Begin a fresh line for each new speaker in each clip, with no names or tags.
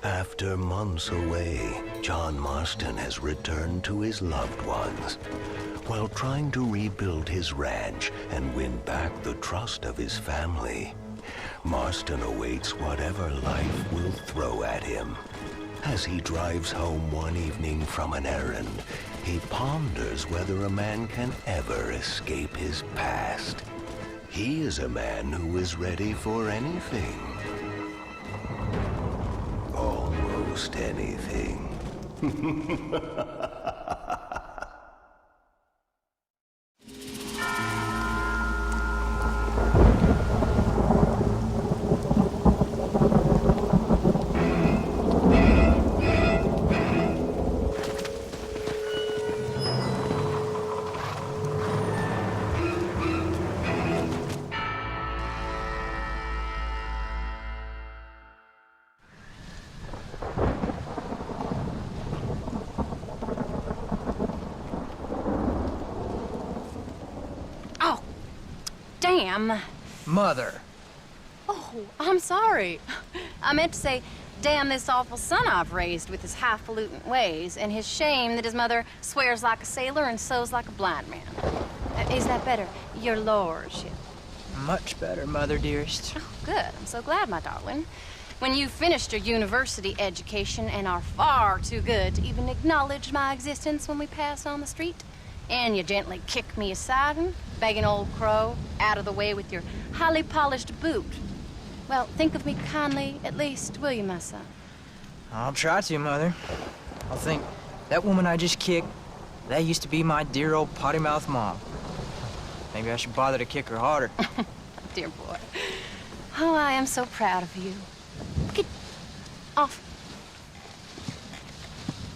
After months away, John Marston has returned to his loved ones. While trying to rebuild his ranch and win back the trust of his family, Marston awaits whatever life will throw at him. As he drives home one evening from an errand, he ponders whether a man can ever escape his past. He is a man who is ready for anything. Almost anything.
Damn.
Mother.
Oh, I'm sorry. I meant to say, damn this awful son I've raised with his highfalutin ways, and his shame that his mother swears like a sailor and sews like a blind man. Is that better, your lordship?
Much better, Mother dearest.
Oh, good. I'm so glad, my darling. When you've finished your university education and are far too good to even acknowledge my existence when we pass on the street, and you gently kick me aside and begging old crow out of the way with your highly polished boot. Well, think of me kindly, at least, will you, my son?
I'll try to, Mother. I'll think, that woman I just kicked, that used to be my dear old potty-mouthed mom. Maybe I should bother to kick her harder.
Dear boy. Oh, I am so proud of you. Get off.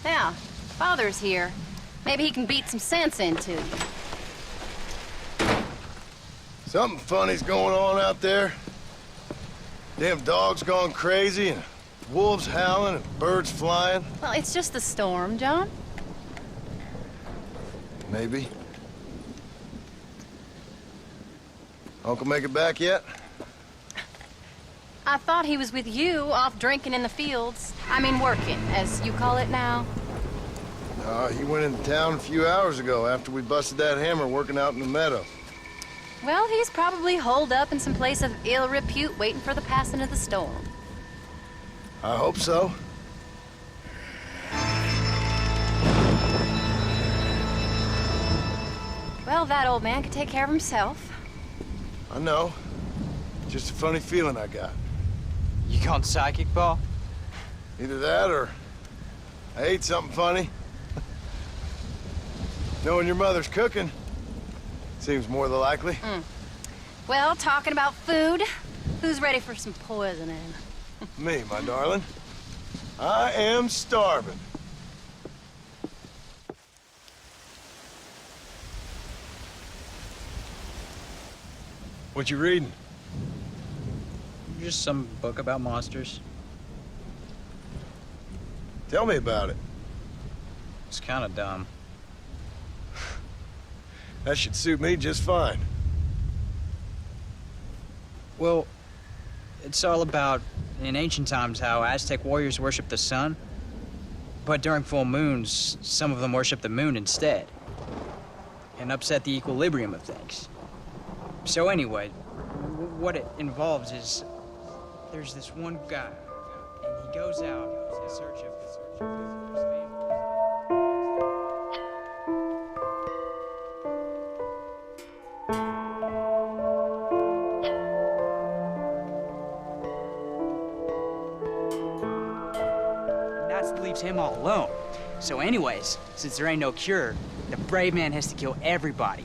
Now, Father's here. Maybe he can beat some sense into you.
Something funny's going on out there. Damn dogs gone crazy, and wolves howling, and birds flying.
Well, it's just the storm, John.
Maybe. Uncle make it back yet?
I thought he was with you, off drinking in the fields. I mean, working, as you call it now.
He went into town a few hours ago after we busted that hammer working out in the meadow.
Well, he's probably holed up in some place of ill repute waiting for the passing of the storm.
I hope so.
Well, that old man could take care of himself.
I know. Just a funny feeling I got.
You gone psychic, Pa?
Either that or I ate something funny. Knowing your mother's cooking seems more than likely.
Well, talking about food, who's ready for some poisoning?
Me, my darling. I am starving. What you reading?
Just some book about monsters.
Tell me about it.
It's kind of dumb.
That should suit me just fine.
Well, it's all about, in ancient times, how Aztec warriors worshiped the sun. But during full moons, some of them worship the moon instead. And upset the equilibrium of things. So anyway, what it involves is, there's this one guy, and he goes out in search of his family. Leaves him all alone. So anyways, since there ain't no cure, the brave man has to kill everybody,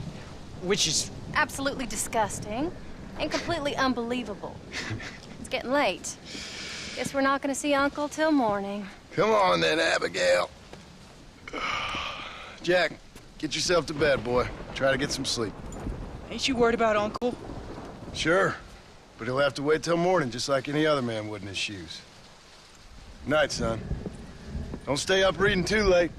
which is
Absolutely disgusting and completely unbelievable. It's getting late. Guess we're not gonna see Uncle till morning.
Come on then, Abigail. Jack, get yourself to bed, boy. Try to get some sleep.
Ain't you worried about Uncle?
Sure, but he'll have to wait till morning just like any other man would in his shoes. Good night, son. Don't stay up reading too late.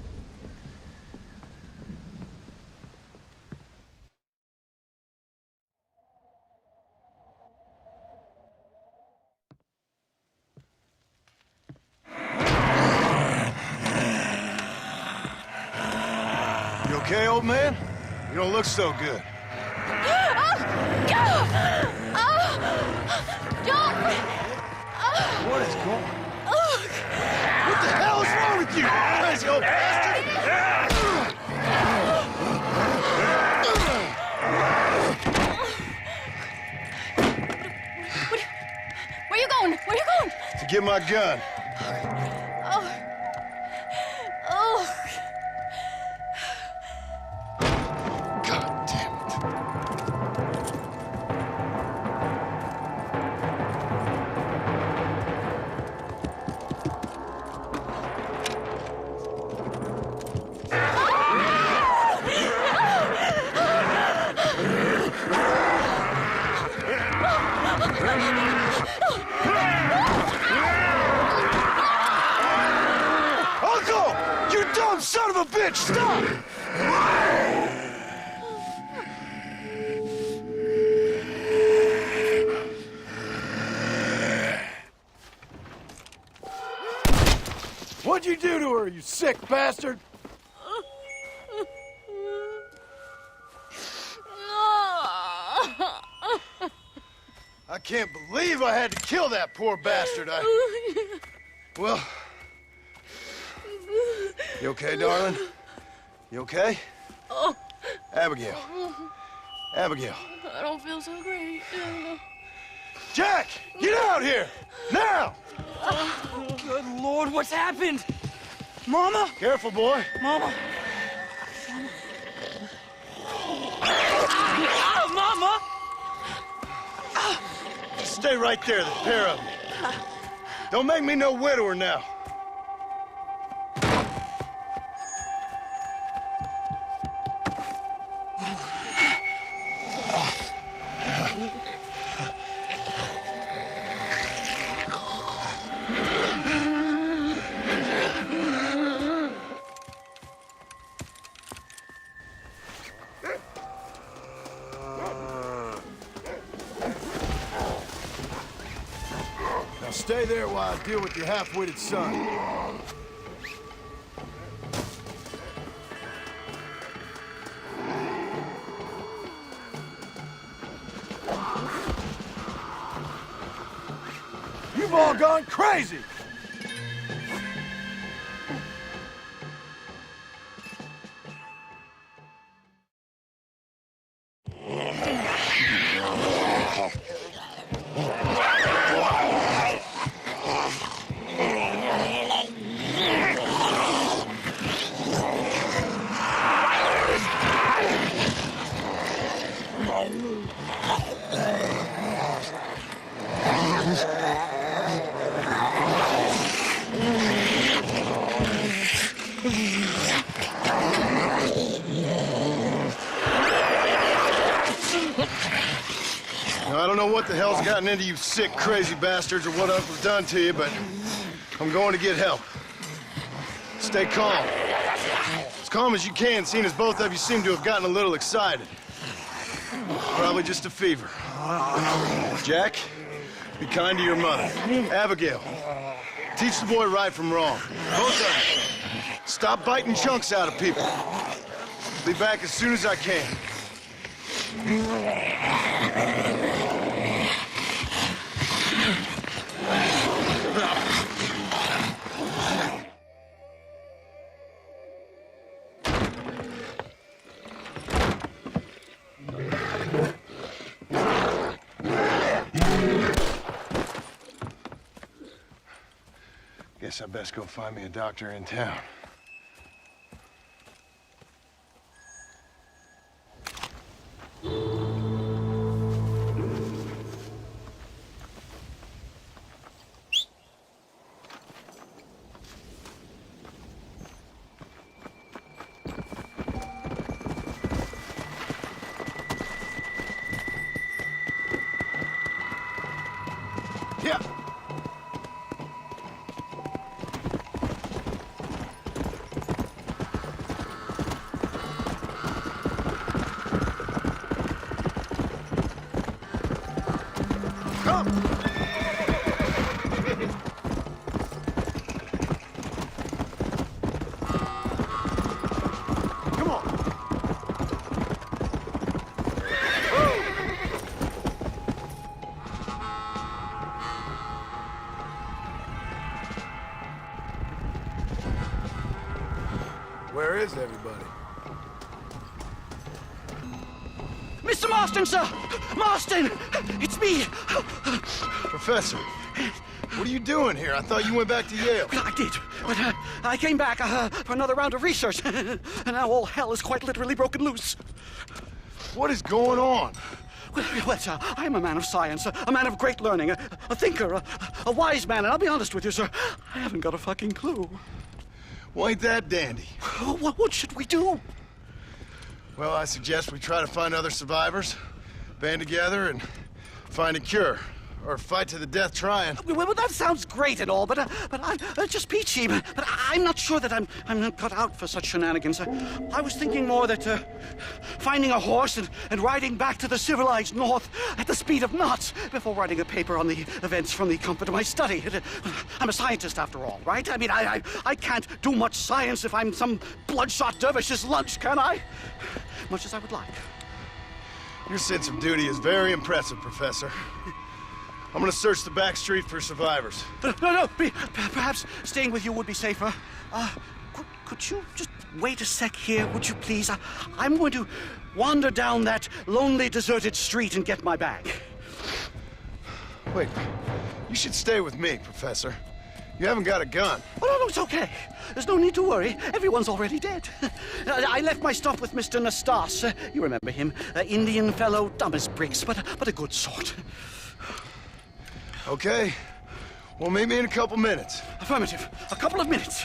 okay, old man? You don't look so good. What is going on? What the hell is wrong with you, crazy old bastard?
Where you going? Where you going?
To get my gun.
Oh. Oh.
God damn it. Uncle! You dumb son of a bitch! Stop! What'd you do to her, you sick bastard? I can't believe I had to kill that poor bastard. Well... You okay, darling? You okay? Abigail. Abigail.
I don't feel so great.
Jack! Get out here! Now!
Good Lord, what's happened? Mama?
Careful, boy.
Mama? Ah, Mama!
Stay right there, the pair of them. Don't make me no widower now. Now stay there while I deal with your half-witted son. You've all gone crazy! Now, I don't know what the hell's gotten into you sick, crazy bastards or what Uncle's done to you, but I'm going to get help. Stay calm. As calm as you can, seeing as both of you seem to have gotten a little excited. Probably just a fever. Jack, be kind to your mother. Abigail, teach the boy right from wrong. Both of you, stop biting chunks out of people. Be back as soon as I can. Guess I best go find me a doctor in town. Yeah. Come. Come on. Where's everybody?
Mr. Marston, sir! Marston! It's me!
Professor, what are you doing here? I thought you went back to Yale.
I did, but I came back for another round of research, and now all hell is quite literally broken loose.
What is going on?
Well, sir, I'm a man of science, a man of great learning, a thinker, a wise man, and I'll be honest with you, sir, I haven't got a fucking clue.
Well, ain't that dandy?
What should we do?
Well, I suggest we try to find other survivors, band together, and find a cure. Or fight to the death trying.
Well, that sounds great and all, but I'm just peachy. But I'm not sure that I'm not cut out for such shenanigans. I was thinking more that finding a horse and riding back to the civilized north at the speed of knots before writing a paper on the events from the comfort of my study. I'm a scientist after all, right? I mean, I can't do much science if I'm some bloodshot dervish's lunch, can I? Much as I would like.
Your sense of duty is very impressive, Professor. I'm gonna search the back street for survivors.
No, perhaps staying with you would be safer. Could you just wait a sec here, would you please? I'm going to wander down that lonely, deserted street and get my bag.
Wait, you should stay with me, Professor. You haven't got a gun.
Oh, no, it's okay. There's no need to worry. Everyone's already dead. I left my stuff with Mr. Nastas. You remember him. Indian fellow, dumb as bricks, but a good sort.
Okay. Well, meet me in a couple minutes.
Affirmative. A couple of minutes.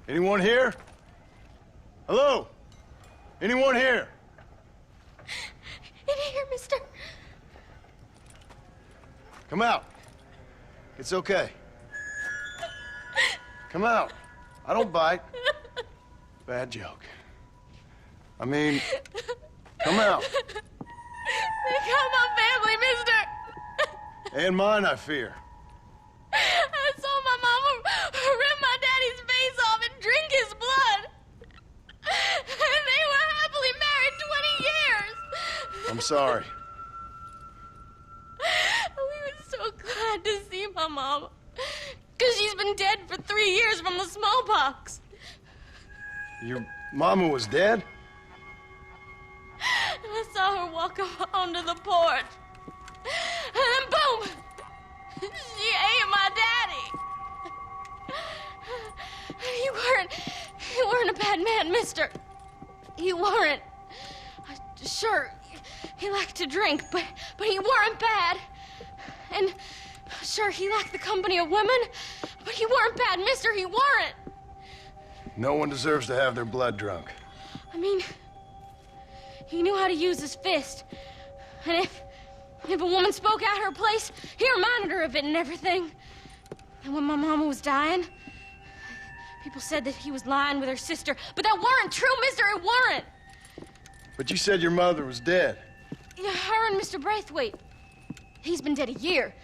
Anyone here? Hello? Anyone here?
In here, mister.
Come out. It's okay. Come out. I don't bite. Bad joke. I mean, come out.
They got my family, mister.
And mine, I fear.
I saw my mama rip my daddy's face off and drink his blood. And they were happily married 20 years.
I'm sorry.
We were so glad to see my mama. Because she's been dead for 3 years from the smallpox.
Your mama was dead?
And I saw her walk up onto the porch. And then boom! She ate my daddy. You weren't a bad man, mister. You weren't. Sure, he liked to drink, but he weren't bad. And sure, he liked the company of women, but he weren't bad, mister, he weren't.
No one deserves to have their blood drunk.
I mean, he knew how to use his fist. And if a woman spoke out her place, he reminded her of it and everything. And when my mama was dying, people said that he was lying with her sister, but that weren't true, mister, it weren't.
But you said your mother was dead.
Yeah, her and Mr. Braithwaite. He's been dead a year.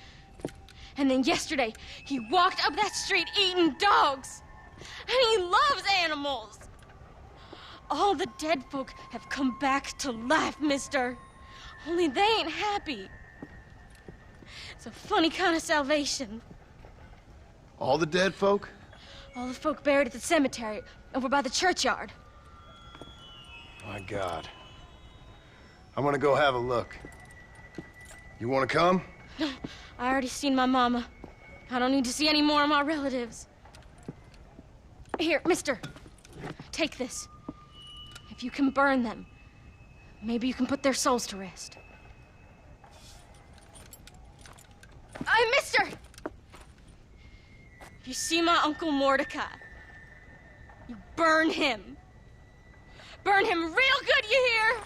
And then yesterday, he walked up that street eating dogs. And he loves animals. All the dead folk have come back to life, mister. Only they ain't happy. It's a funny kind of salvation.
All the dead folk?
All the folk buried at the cemetery over by the churchyard.
My God. I'm gonna go have a look. You wanna come?
No, I already seen my mama. I don't need to see any more of my relatives. Here, mister, take this. If you can burn them, maybe you can put their souls to rest.
Mister! If you see my Uncle Mordecai, you burn him. Burn him real good, you hear?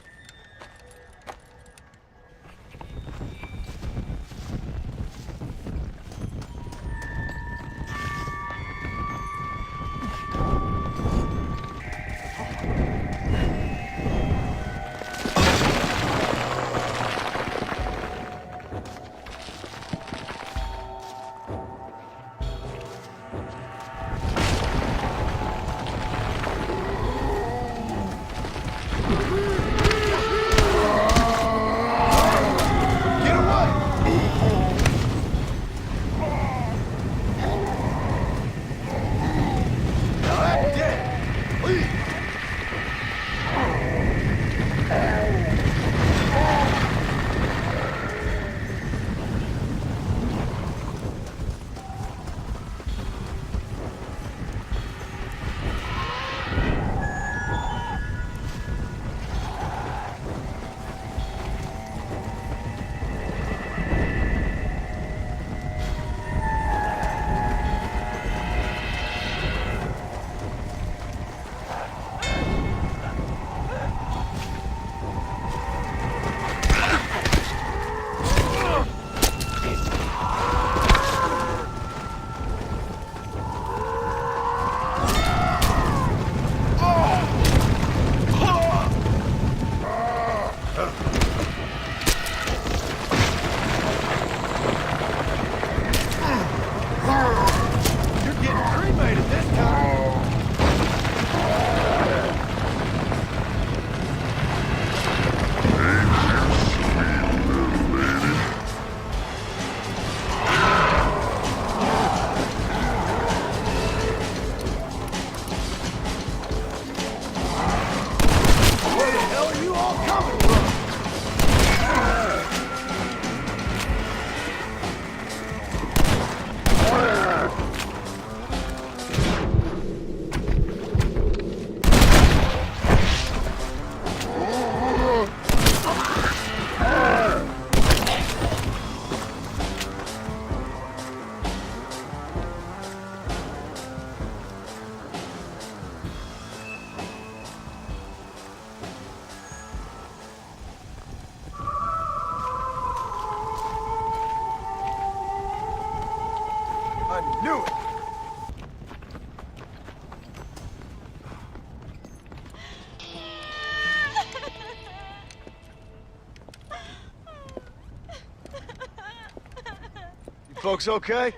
Folks okay?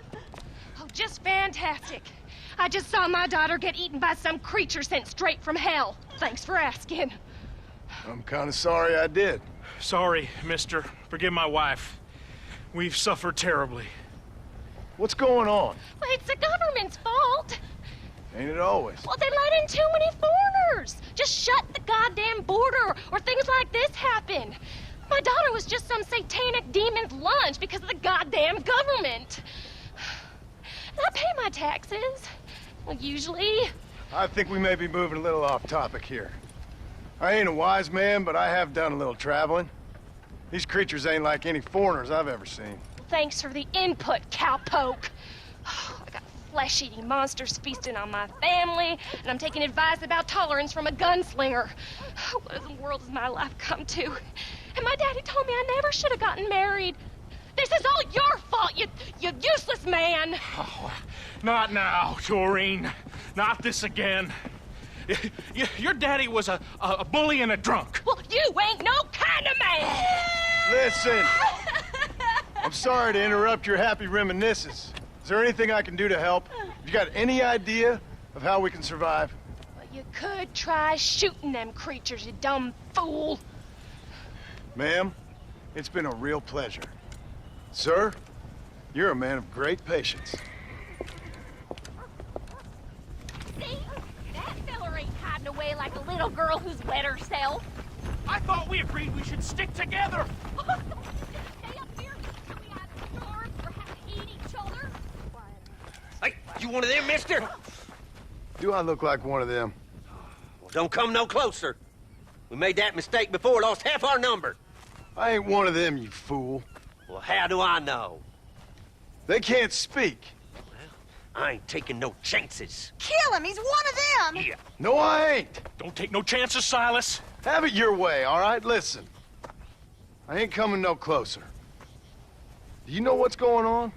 Oh, just fantastic. I just saw my daughter get eaten by some creature sent straight from hell. Thanks for asking.
I'm kind of sorry I did.
Sorry, mister. Forgive my wife. We've suffered terribly.
What's going on?
Well, it's the government's fault.
Ain't it always?
Well, they let in too many foreigners. Just shut the goddamn border, or things like this happen. My daughter was just some satanic demon's lunch because of the goddamn government. I pay my taxes. Well, usually.
I think we may be moving a little off topic here. I ain't a wise man, but I have done a little traveling. These creatures ain't like any foreigners I've ever seen.
Thanks for the input, cowpoke. I got flesh-eating monsters feasting on my family, and I'm taking advice about tolerance from a gunslinger. What in the world has my life come to? And my daddy told me I never should have gotten married. This is all your fault, you useless man!
Oh, not now, Doreen. Not this again. Your daddy was a bully and a drunk.
Well, you ain't no kind of man!
Listen! I'm sorry to interrupt your happy reminiscences. Is there anything I can do to help? You got any idea of how we can survive?
Well, you could try shooting them creatures, you dumb fool.
Ma'am, it's been a real pleasure. Sir, you're a man of great patience.
See? That fella ain't hiding away like a little girl who's wet herself.
I thought we agreed we should stick together.
Stay up here so we either starve or have to eat each other.
Hey, you one of them, mister?
Do I look like one of them?
Well, don't come no closer. We made that mistake before, lost half our number.
I ain't one of them, you fool.
Well, how do I know?
They can't speak.
I ain't taking no chances.
Kill him! He's one of them!
Yeah.
No, I ain't.
Don't take no chances, Silas.
Have it your way, all right? Listen. I ain't coming no closer. Do you know what's going on?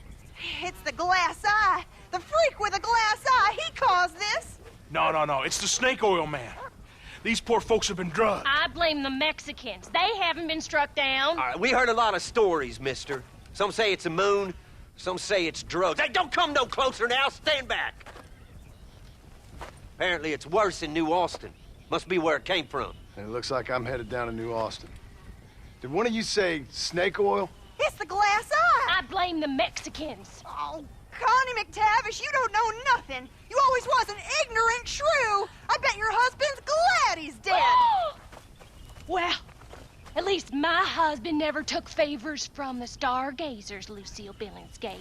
It's the glass eye. The freak with the glass eye. He caused this.
No, no, no. It's the snake oil man. These poor folks have been drugged.
I blame the Mexicans. They haven't been struck down.
All right, we heard a lot of stories, mister. Some say it's a moon, some say it's drugs. Hey, don't come no closer now. Stand back. Apparently it's worse in New Austin. Must be where it came from.
And it looks like I'm headed down to New Austin. Did one of you say snake oil?
It's the glass eye.
I blame the Mexicans.
Oh, Connie McTavish, you don't know nothing. You always was an ignorant shrew. I bet your husband's glad he's dead.
Well, at least my husband never took favors from the stargazers, Lucille Billingsgate.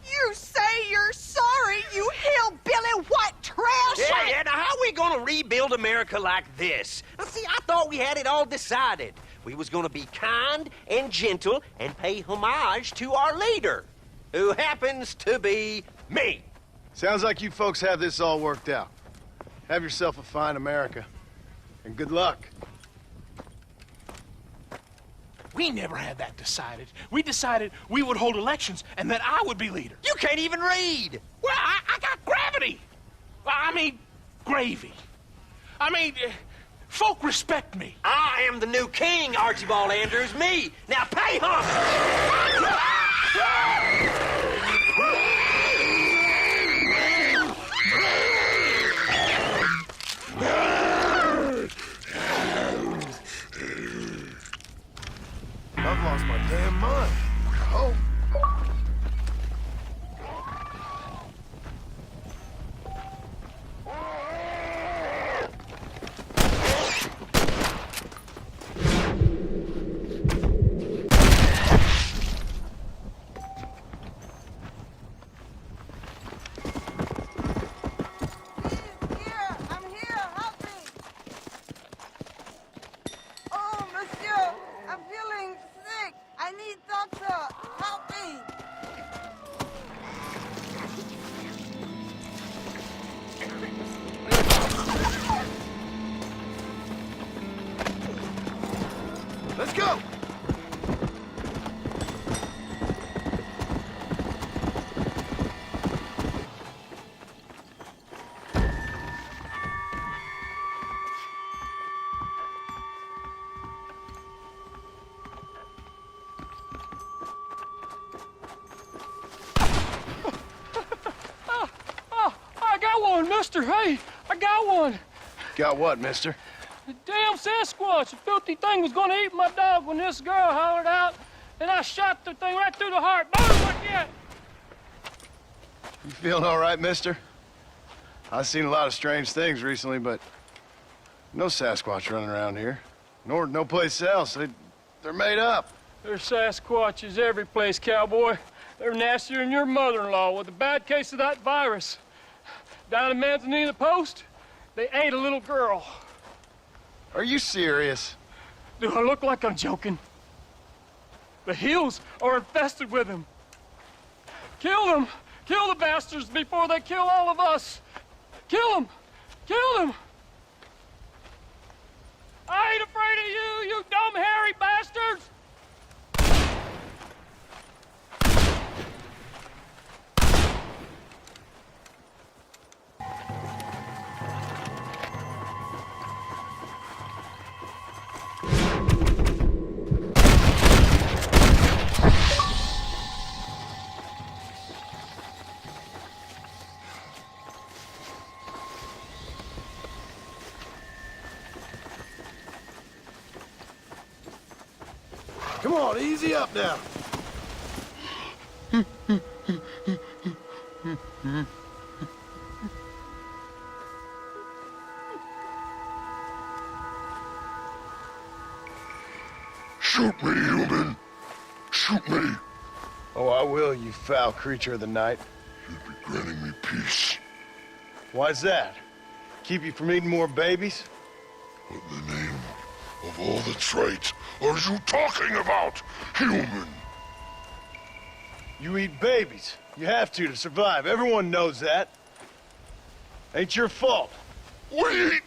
You say you're sorry, you hillbilly white trash!
Yeah, now how are we gonna rebuild America like this? Now, see, I thought we had it all decided. We was gonna be kind and gentle and pay homage to our leader, who happens to be me.
Sounds like you folks have this all worked out. Have yourself a fine America, and good luck.
We never had that decided. We decided we would hold elections and that I would be leader.
You can't even read.
Well, I got gravity. I mean, gravy. I mean, folk respect me.
I am the new king, Archibald Andrews, me. Now pay homage.
I've lost my damn mind. Oh. Let's go!
I got one, mister. Hey, I got one.
Got what, mister?
The damn Sasquatch, the filthy thing was gonna eat my dog when this girl hollered out, and I shot the thing right through the heart. Boom, like that.
You feeling all right, mister? I've seen a lot of strange things recently, but no Sasquatch running around here. Nor no place else. They're made up.
There's Sasquatches every place, cowboy. They're nastier than your mother-in-law with a bad case of that virus. Down in Manzanita Post, they ate a little girl.
Are you serious?
Do I look like I'm joking? The hills are infested with them. Kill them! Kill the bastards before they kill all of us! Kill them! Kill them! I ain't afraid of you, you dumb hairy bastards!
Come on, easy up now.
Shoot me, human. Shoot me.
Oh, I will, you foul creature of the night.
You'd be granting me peace.
Why's that? Keep you from eating more babies?
What in the name of all that's right are you talking about, human?
You eat babies. You have to survive. Everyone knows that. Ain't your fault.
We eat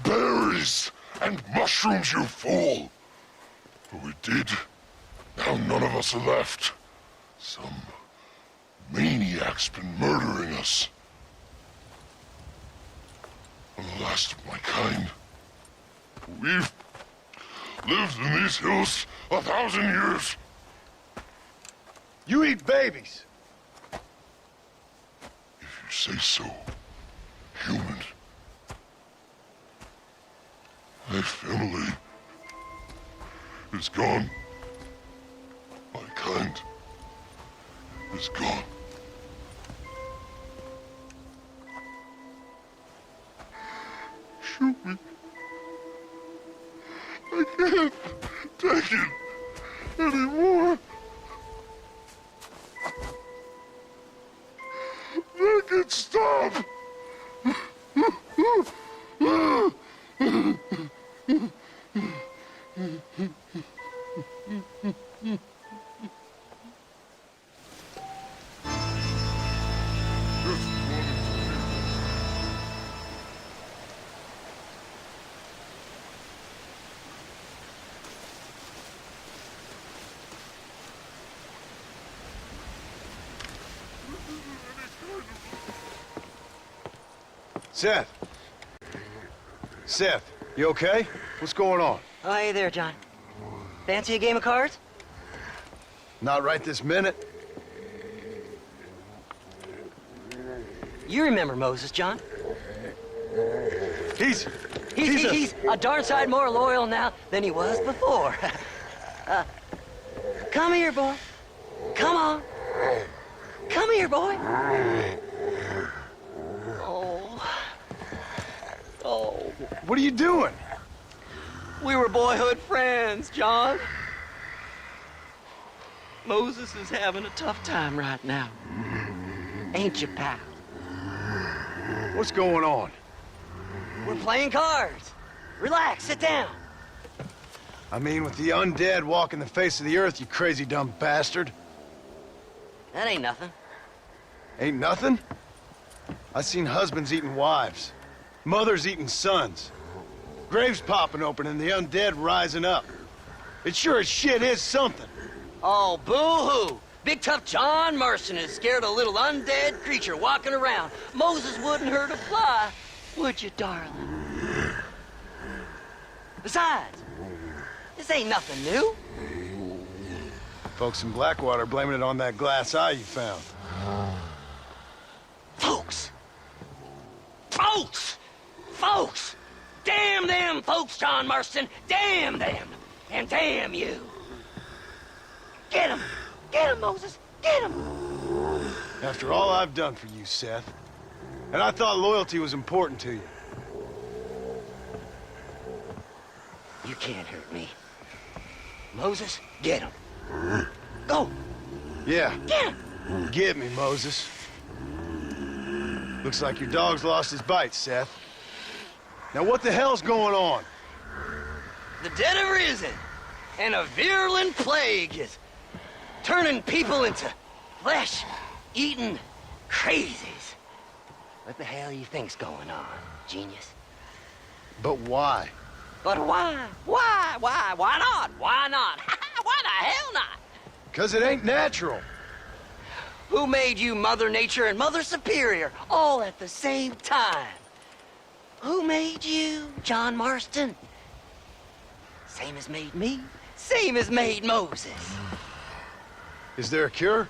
berries and mushrooms, you fool. But we did. Now none of us are left. Some maniac's been murdering us. I'm the last of my kind. We've lived in these hills 1,000 years.
You eat babies.
If you say so, human. My family is gone. My kind is gone. Shoot me. I can't take it anymore. Make it stop.
Seth. Seth, you okay? What's going on?
Oh, hey there, John. Fancy a game of cards?
Not right this minute.
You remember Moses, John?
He's
a darn sight more loyal now than he was before. Come here, boy. Come on. Come here, boy. Oh.
What are you doing?
We were boyhood friends, John. Moses is having a tough time right now. Ain't you, pal?
What's going on?
We're playing cards. Relax, sit down.
I mean, with the undead walking the face of the earth, you crazy dumb bastard.
That ain't nothing.
Ain't nothing? I seen husbands eating wives. Mothers eating sons. Graves popping open and the undead rising up. It sure as shit is something.
Oh, boo-hoo. Big tough John Marston is scared of a little undead creature walking around. Moses wouldn't hurt a fly, would you, darling? Besides, this ain't nothing new.
Folks in Blackwater blaming it on that glass eye you found.
Folks! Folks! Folks! Damn them folks, John Marston! Damn them! And damn you! Get him! Get him, Moses! Get him!
After all I've done for you, Seth. And I thought loyalty was important to you.
You can't hurt me. Moses, get him. Go!
Yeah.
Get him!
Get me, Moses. Looks like your dog's lost his bite, Seth. Now what the hell's going on?
The dead have risen, and a virulent plague is turning people into flesh-eating crazies. What the hell you think's going on, genius?
But why?
But why? Why? Why not? Why not? Why the hell not?
'Cause it ain't natural.
Who made you Mother Nature and Mother Superior all at the same time? Who made you, John Marston? Same as made me, same as made Moses.
Is there a cure?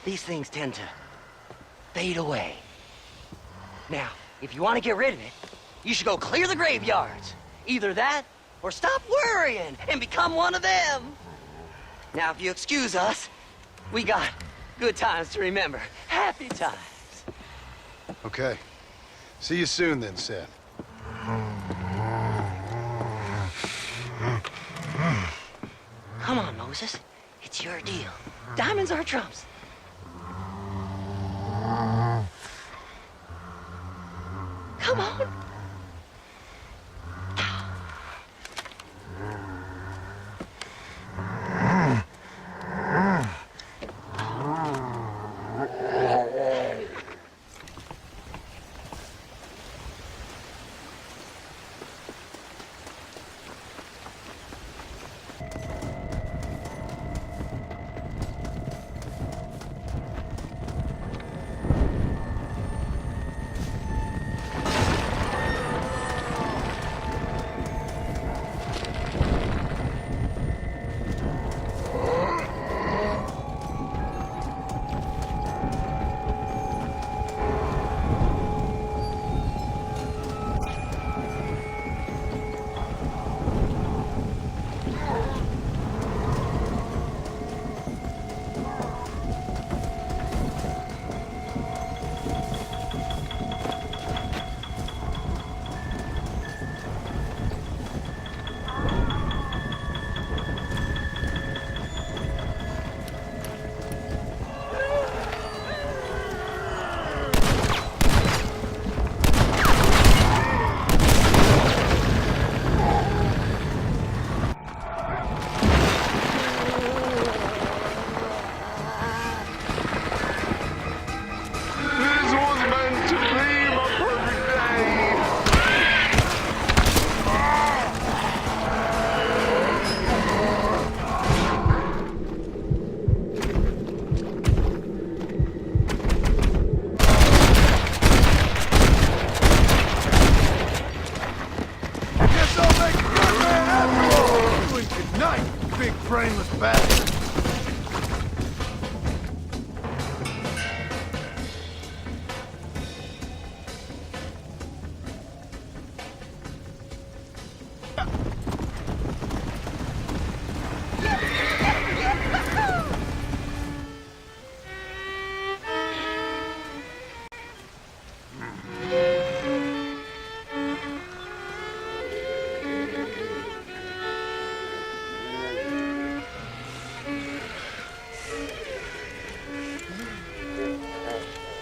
These things tend to fade away. Now, if you want to get rid of it, you should go clear the graveyards. Either that, or stop worrying and become one of them. Now, if you excuse us, we got good times to remember. Happy times.
Okay. See you soon then, Seth.
Come on, Moses. It's your deal. Diamonds are trumps. Come on.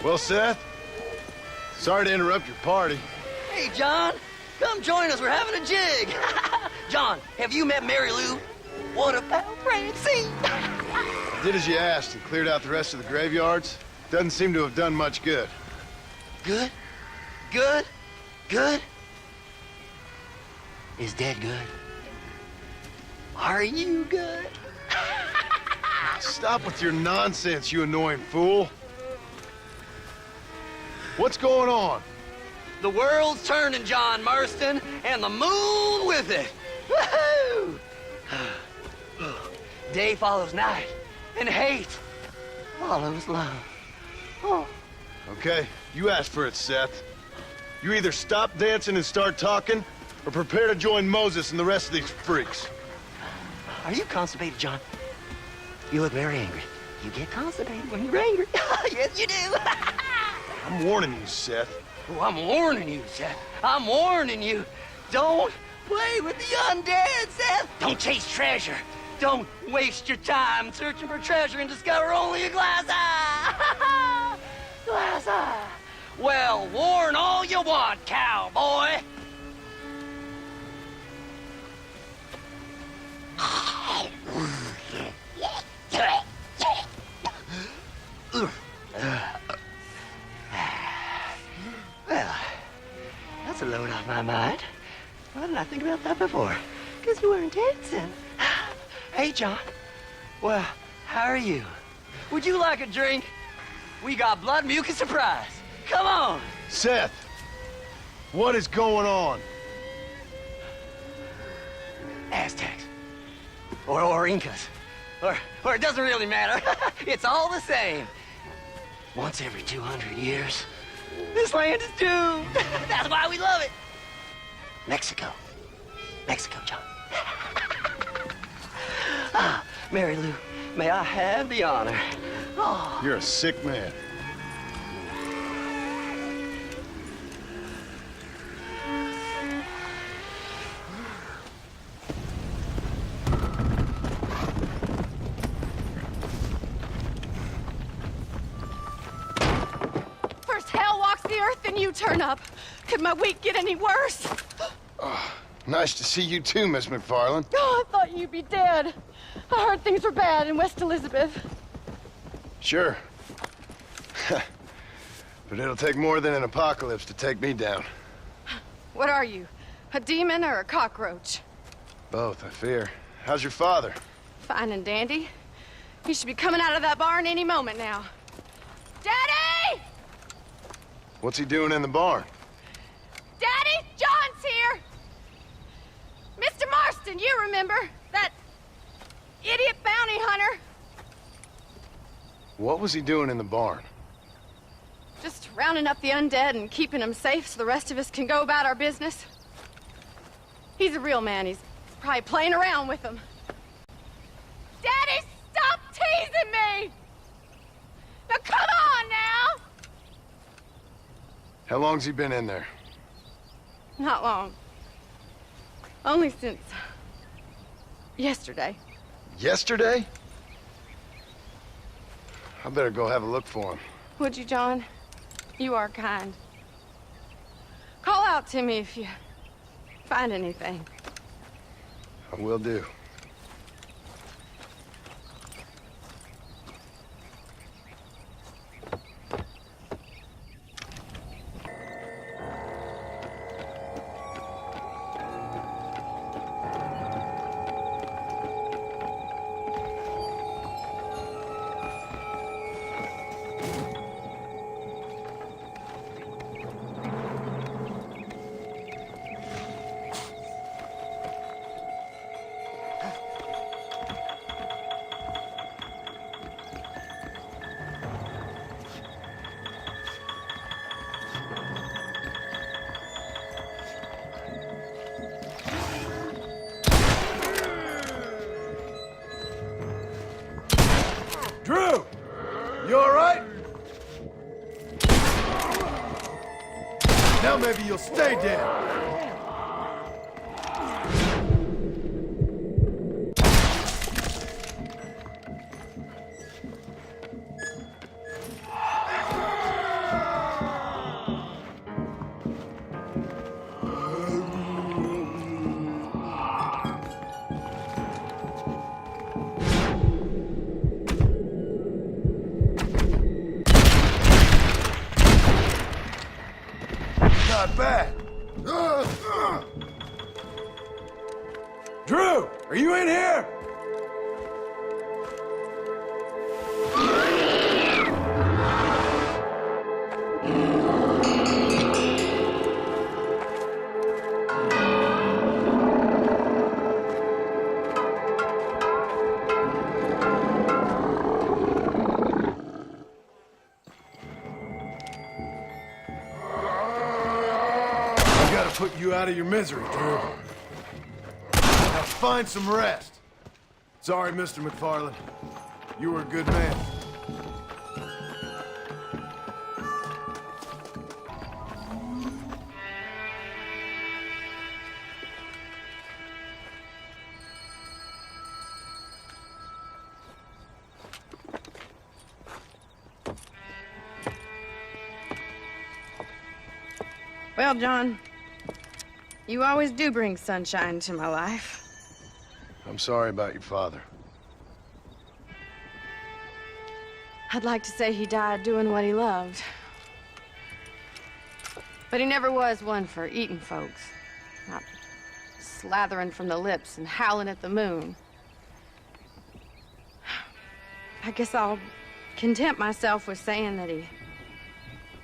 Well, Seth, sorry to interrupt your party.
Hey, John, come join us. We're having a jig. John, have you met Mary Lou? What a pal scene.
I did as you asked and cleared out the rest of the graveyards. Doesn't seem to have done much good.
Good? Good? Good? Is Dad good? Are you good?
Stop with your nonsense, you annoying fool. What's going on?
The world's turning, John Marston, and the moon with it. Woohoo! Day follows night, and hate follows love. Oh.
Okay, you asked for it, Seth. You either stop dancing and start talking, or prepare to join Moses and the rest of these freaks.
Are you constipated, John? You look very angry. You get constipated when you're angry. Yes, you do.
I'm warning you, Seth.
Oh, I'm warning you, Seth. I'm warning you. Don't play with the undead, Seth. Don't chase treasure. Don't waste your time searching for treasure and discover only a glass eye. Glass eye. Well, warn all you want, cowboy. Well, that's a load off my mind. Why didn't I think about that before? Because you weren't dancing. Hey, John. Well, how are you? Would you like a drink? We got blood mucus surprise. Come on.
Seth, what is going on?
Aztecs. Or Incas. Or it doesn't really matter. It's all the same. Once every 200 years, this land is doomed. That's why we love it. Mexico. Mexico, John. Ah, Mary Lou, may I have the honor? Oh.
You're a sick man.
First hell walks the earth, then you turn up. Could my week get any worse?
Nice to see you too, Miss McFarland.
Oh, I thought you'd be dead. I heard things were bad in West Elizabeth.
Sure. But it'll take more than an apocalypse to take me down.
What are you? A demon or a cockroach?
Both, I fear. How's your father?
Fine and dandy. He should be coming out of that barn any moment now. Daddy!
What's he doing in the barn?
Daddy, John's here! Mr. Marston, you remember? That idiot bounty hunter?
What was he doing in the barn?
Just rounding up the undead and keeping them safe so the rest of us can go about our business. He's a real man. He's probably playing around with them. Daddy, stop teasing me! Now come on now!
How long's he been in there?
Not long. Only since yesterday.
Yesterday? I better go have a look for him.
Would you, John? You are kind. Call out to me if you find anything.
I will do.
Drew! You all right? Now maybe you'll stay dead. not bad. Drew, are you in here? Put you out of your misery, Drew. Now find some rest. Sorry, Mr. McFarland. You were a good man.
Well, John, you always do bring sunshine to my life.
I'm sorry about your father.
I'd like to say he died doing what he loved. But he never was one for eating folks. Not slathering from the lips and howling at the moon. I guess I'll content myself with saying that he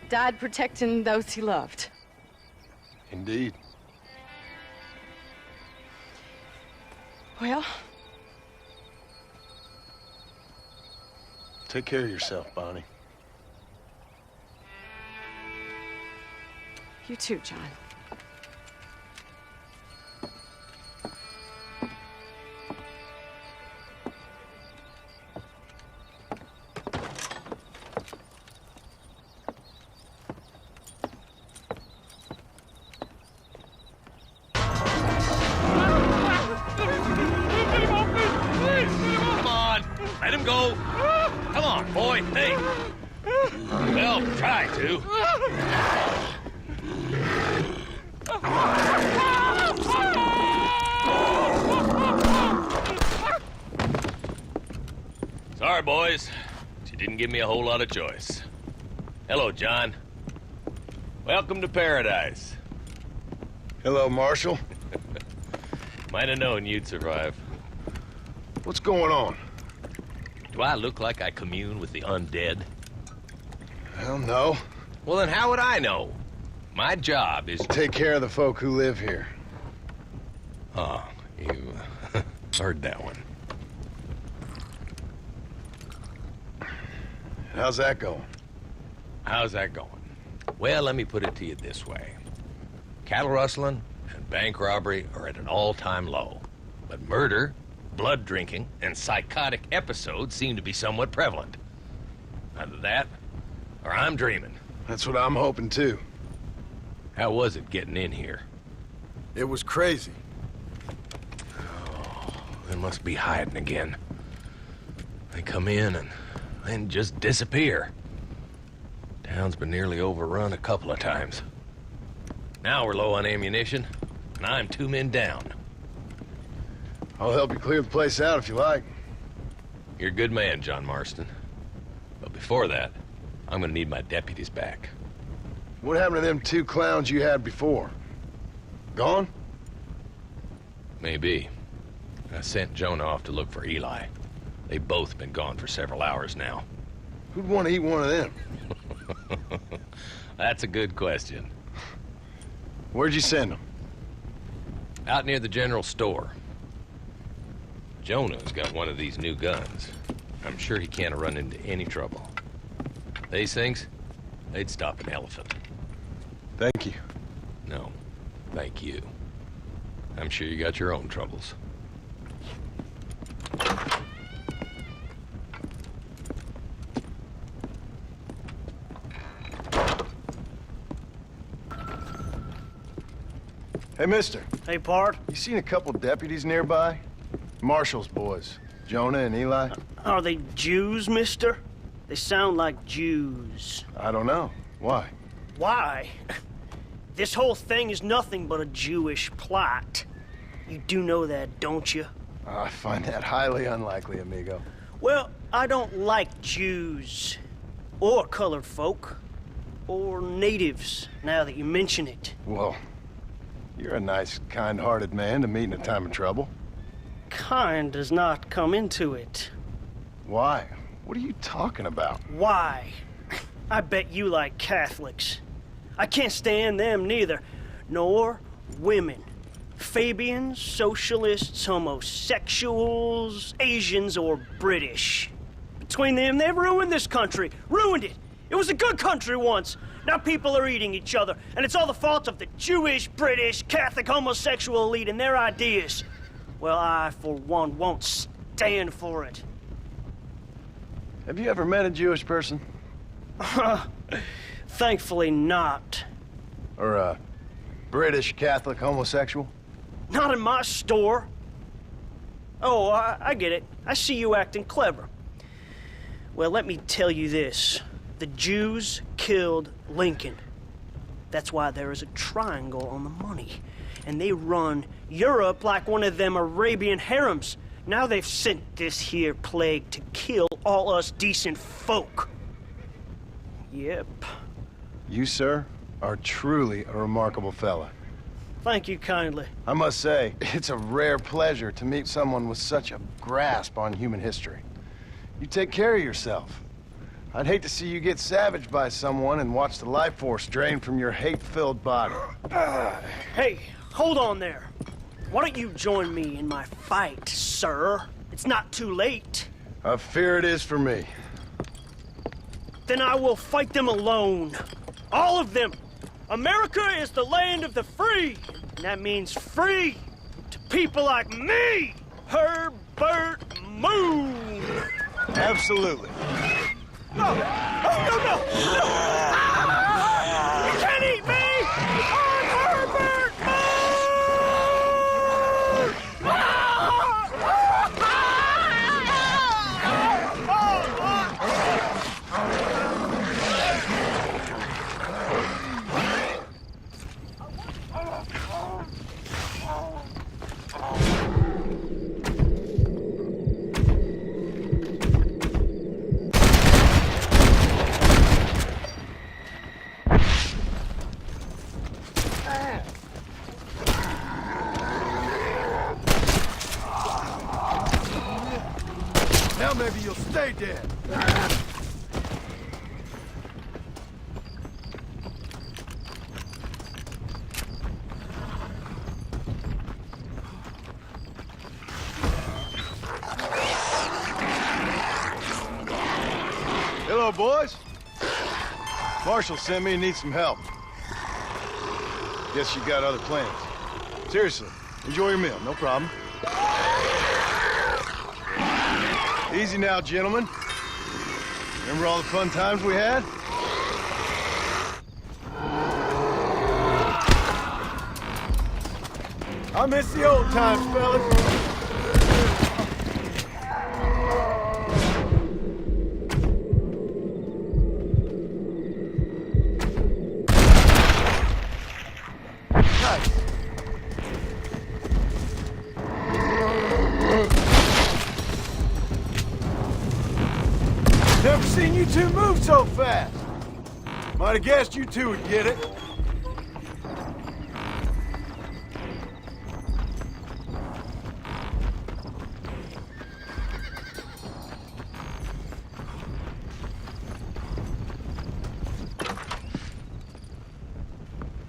died protecting those he loved.
Indeed.
Well,
take care of yourself, Bonnie.
You too, John.
Let him go. Come on, boy. Hey. Well, try to. Sorry, boys. She didn't give me a whole lot of choice. Hello, John. Welcome to paradise.
Hello, Marshal.
Might have known you'd survive.
What's going on?
Do I look like I commune with the undead?
Hell no.
Well, then how would I know? My job is...
Take care of the folk who live here.
Oh, you heard that one.
How's that going?
How's that going? Well, let me put it to you this way. Cattle rustling and bank robbery are at an all-time low. But murder, blood drinking, and psychotic episodes seem to be somewhat prevalent. Either that, or I'm dreaming.
That's what I'm hoping, too.
How was it getting in here?
It was crazy.
Oh, they must be hiding again. They come in and then just disappear. Town's been nearly overrun a couple of times. Now we're low on ammunition, and I'm 2 men down.
I'll help you clear the place out if you like.
You're a good man, John Marston. But before that, I'm gonna need my deputies back.
What happened to them 2 clowns you had before? Gone?
Maybe. I sent Jonah off to look for Eli. They've both been gone for several hours now.
Who'd want to eat one of them?
That's a good question.
Where'd you send them?
Out near the general store. Jonah's got one of these new guns. I'm sure he can't run into any trouble. These things, they'd stop an elephant.
Thank you.
No, thank you. I'm sure you got your own troubles.
Hey, mister.
Hey, Pard.
You seen a couple deputies nearby? Marshall's boys, Jonah and Eli.
Are they Jews, mister? They sound like Jews.
I don't know. Why?
Why? This whole thing is nothing but a Jewish plot. You do know that, don't you?
I find that highly unlikely, amigo.
Well, I don't like Jews. Or colored folk. or natives, now that you mention it.
Well, you're a nice, kind-hearted man to meet in a time of trouble.
Kind does not come into it.
Why? What are you talking about?
Why? I bet you like Catholics. I can't stand them neither, nor women. Fabians, socialists, homosexuals, Asians, or British. Between them, they've ruined this country. Ruined it. It was a good country once. Now people are eating each other, and it's all the fault of the Jewish, British, Catholic, homosexual elite and their ideas. Well, I, for one, won't stand for it.
Have you ever met a Jewish person?
Thankfully not.
Or a British Catholic homosexual?
Not in my store. Oh, I get it. I see you acting clever. Well, let me tell you this. The Jews killed Lincoln. That's why there is a triangle on the money. And they run Europe like one of them Arabian harems. Now they've sent this here plague to kill all us decent folk. Yep.
You, sir, are truly a remarkable fella.
Thank you kindly.
I must say, it's a rare pleasure to meet someone with such a grasp on human history. You take care of yourself. I'd hate to see you get savaged by someone and watch the life force drain from your hate-filled body.
Hey, hold on there. Why don't you join me in my fight, sir? It's not too late.
I fear it is for me.
Then I will fight them alone. All of them. America is the land of the free. And that means free to people like me, Herbert Moon.
Absolutely.
No! Oh, no, no! No! Ah! You can't eat me! I'm Herbert
Now maybe you'll stay dead.
Hello, boys. Marshall sent me and needs some help. Guess you got other plans. Seriously, enjoy your meal, no problem. Easy now, gentlemen. Remember all the fun times we had?
I miss the old times, fellas. Never seen you two move so fast. Might have guessed you two would get it.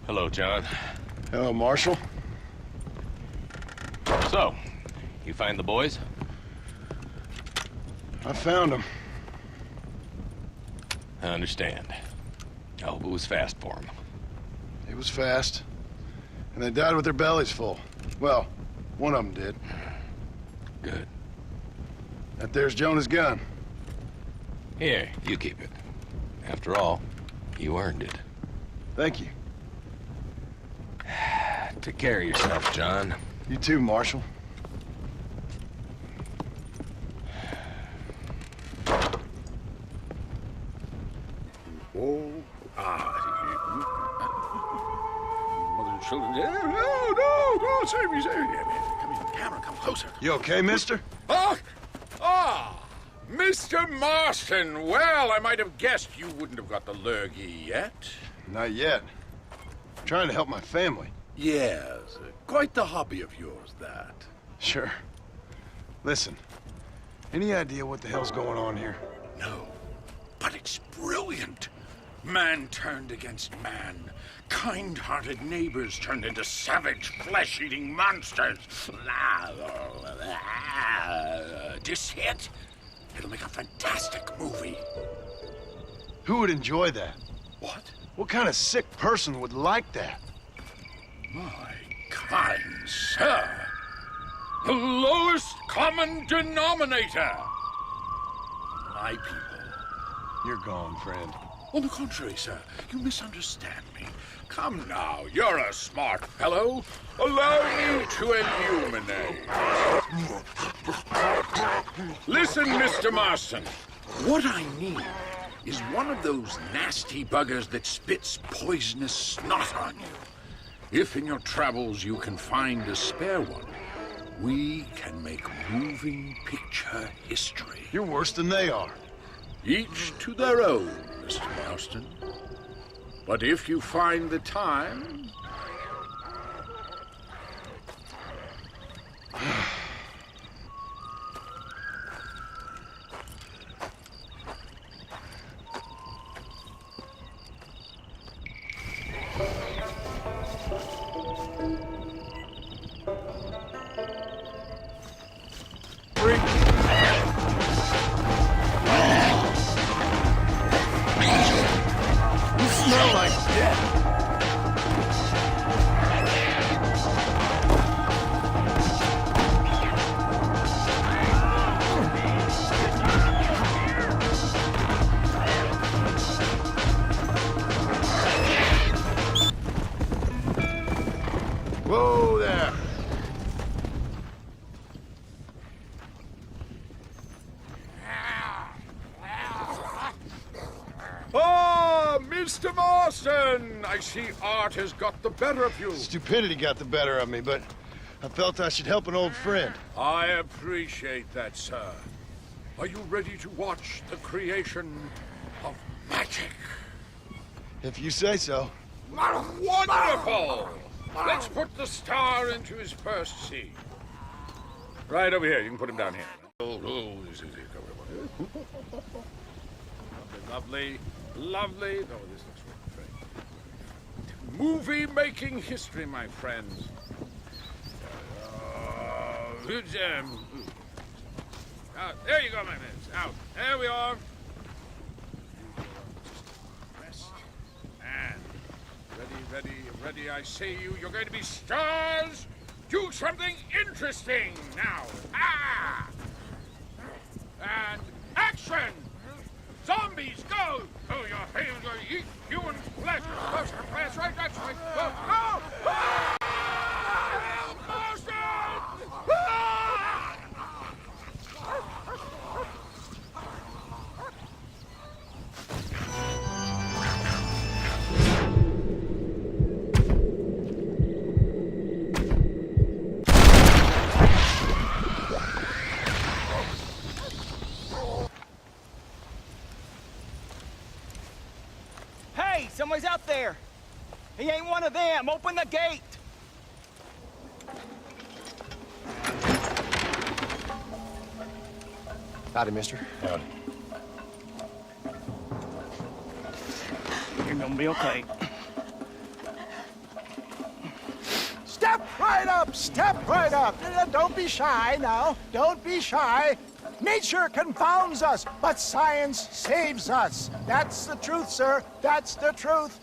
Hello, John.
Hello, Marshall.
So, you find the boys?
I found them.
I understand. I hope it was fast for them.
It was fast. And they died with their bellies full. Well, one of them did.
Good.
That there's Jonah's gun.
Here, you keep it. After all, you earned it.
Thank you.
Take care of yourself, John.
You too, Marshall.
Oh, mother and children. No, save me. Come here, camera, come closer.
You okay, mister?
Ah, Mr. Marston, well, I might have guessed you wouldn't have got the lurgy yet.
Not yet. I'm trying to help my family.
Yes, quite the hobby of yours, that.
Sure. Listen, any idea what the hell's going on here?
No, but it's brilliant. Man turned against man. Kind-hearted neighbors turned into savage, flesh-eating monsters. Do you see it? It'll make a fantastic movie.
Who would enjoy that?
What?
What kind of sick person would like that?
My kind sir. The lowest common denominator. My people.
You're gone, friend.
On the contrary, sir, you misunderstand me. Come now, you're a smart fellow. Allow me to illuminate. Listen, Mr. Marston. What I need is one of those nasty buggers that spits poisonous snot on you. If in your travels you can find a spare one, we can make moving picture history.
You're worse than they are.
Each to their own, Mr. Marston. But if you find the time...
Smell like death. Whoa there.
Ah, Mr. Marston! I see art has got the better of you.
Stupidity got the better of me, but I felt I should help an old friend.
I appreciate that, sir. Are you ready to watch the creation of magic?
If you say so.
Wonderful! Let's put the star into his first scene. Right over here. You can put him down here. Lovely, lovely. Oh, this looks great. Movie-making history, my friends. There you go, my friends. Out. There we are. Rest. And ready. I say you're going to be stars. Do something interesting now. Ah! And action! Zombies, go! Oh, your hands will eat human flesh. That's right, that's right. Go! Ah! Bastard! Ah!
Hey, someone's out there. He ain't one of them. Open the gate.
Howdy, mister.
Howdy.
You're gonna be okay.
Step right up! Step right up! Don't be shy now. Don't be shy. Nature confounds us, but science saves us. That's the truth, sir. That's the truth.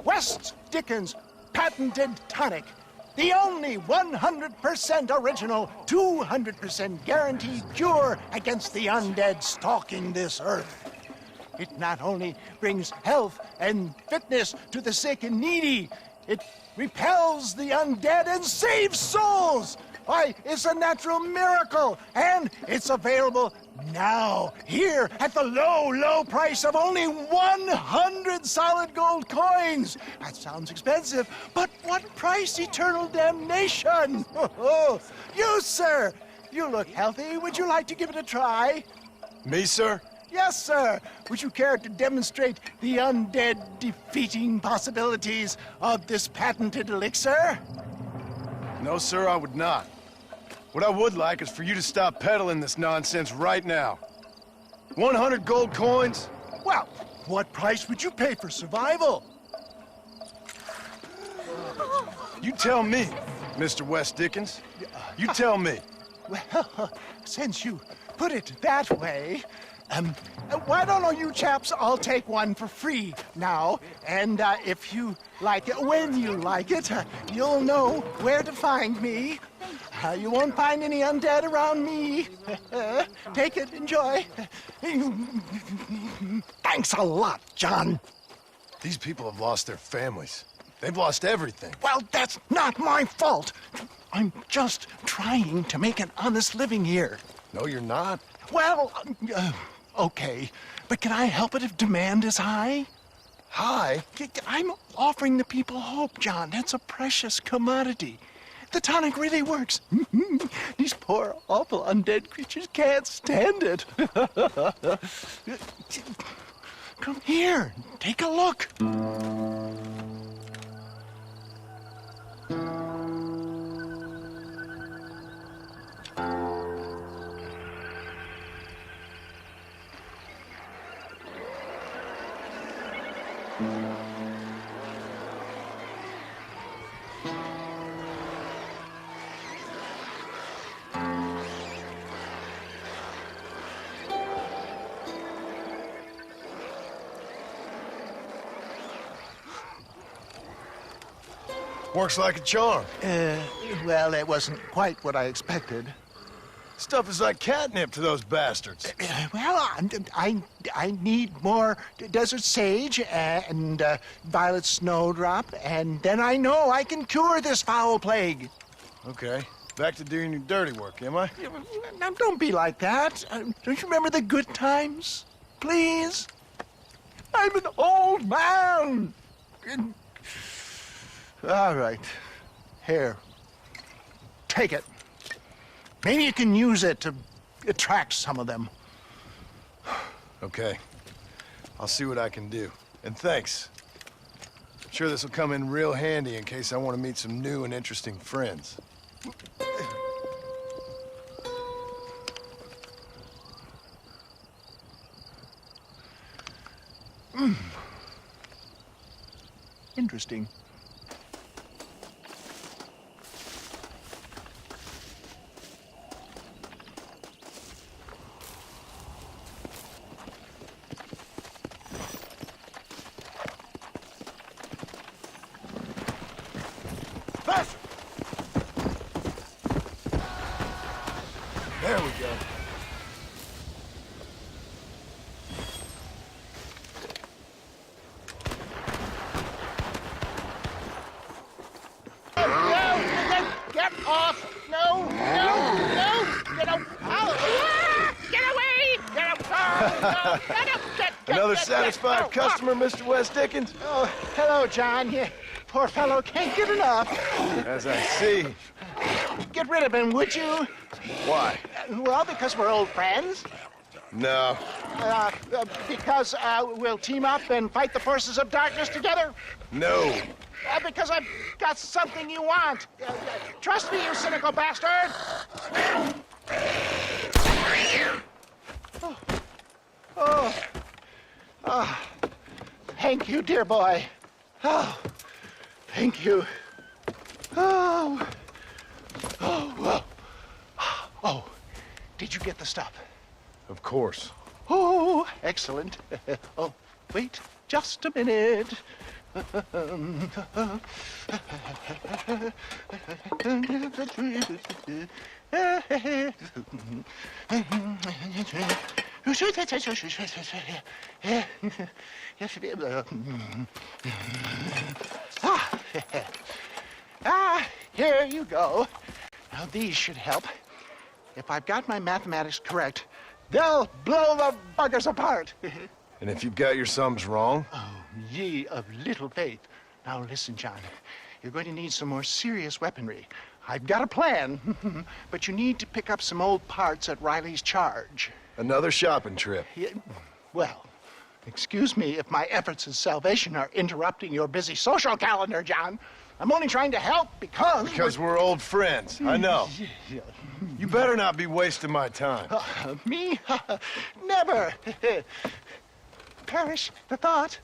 West Dickens' patented tonic. The only 100% original, 200% guaranteed cure against the undead stalking this earth. It not only brings health and fitness to the sick and needy, it repels the undead and saves souls. Why, it's a natural miracle, and it's available now, here, at the low, low price of only 100 solid gold coins. That sounds expensive, but what price? Eternal damnation. You, sir, you look healthy. Would you like to give it a try?
Me, sir?
Yes, sir. Would you care to demonstrate the undead defeating possibilities of this patented elixir?
No, sir, I would not. What I would like is for you to stop peddling this nonsense right now. 100 gold coins?
Well, what price would you pay for survival?
You tell me, Mr. West Dickens. You tell me.
Well, since you put it that way, why don't all you chaps all take one for free now? And if you like it, when you like it, you'll know where to find me. You won't find any undead around me. Take it, enjoy. Thanks a lot, John.
These people have lost their families. They've lost everything.
Well, that's not my fault. I'm just trying to make an honest living here.
No, you're not.
Well, okay. But can I help it if demand is high?
High?
I'm offering the people hope, John. That's a precious commodity. The tonic really works. These poor, awful undead creatures can't stand it. Come here. Take a look.
Works like a charm.
Well, it wasn't quite what I expected.
Stuff is like catnip to those bastards.
Well, I need more desert sage and violet snowdrop, and then I know I can cure this foul plague.
Okay. Back to doing your dirty work, am I?
Now, don't be like that. Don't you remember the good times? Please? I'm an old man. All right. Here. Take it. Maybe you can use it to attract some of them.
Okay. I'll see what I can do. And thanks. I'm sure this will come in real handy in case I want to meet some new and interesting friends.
Interesting.
There we go.
Get off! No! Get off! Get away! Get out!
Another satisfied customer, Mr. West Dickens?
Oh, hello, John. You poor fellow can't get enough.
As I see.
Get rid of him, would you?
Why?
Well, because we're old friends.
No.
Because we'll team up and fight the forces of darkness together.
No.
Because I've got something you want. Trust me, you cynical bastard. Oh. Thank you, dear boy. Oh, thank you. Oh, did you get the stuff?
Of course.
Oh, excellent. Oh, wait just a minute. Here you go. Now, these should help. If I've got my mathematics correct, they'll blow the buggers apart.
And if you've got your sums wrong?
Oh, ye of little faith. Now, listen, John. You're going to need some more serious weaponry. I've got a plan, but you need to pick up some old parts at Riley's charge.
Another shopping trip.
Yeah, well, excuse me if my efforts at salvation are interrupting your busy social calendar, John. I'm only trying to help because...
Because we're old friends, I know. You better not be wasting my time.
Me? Never. Perish the thought.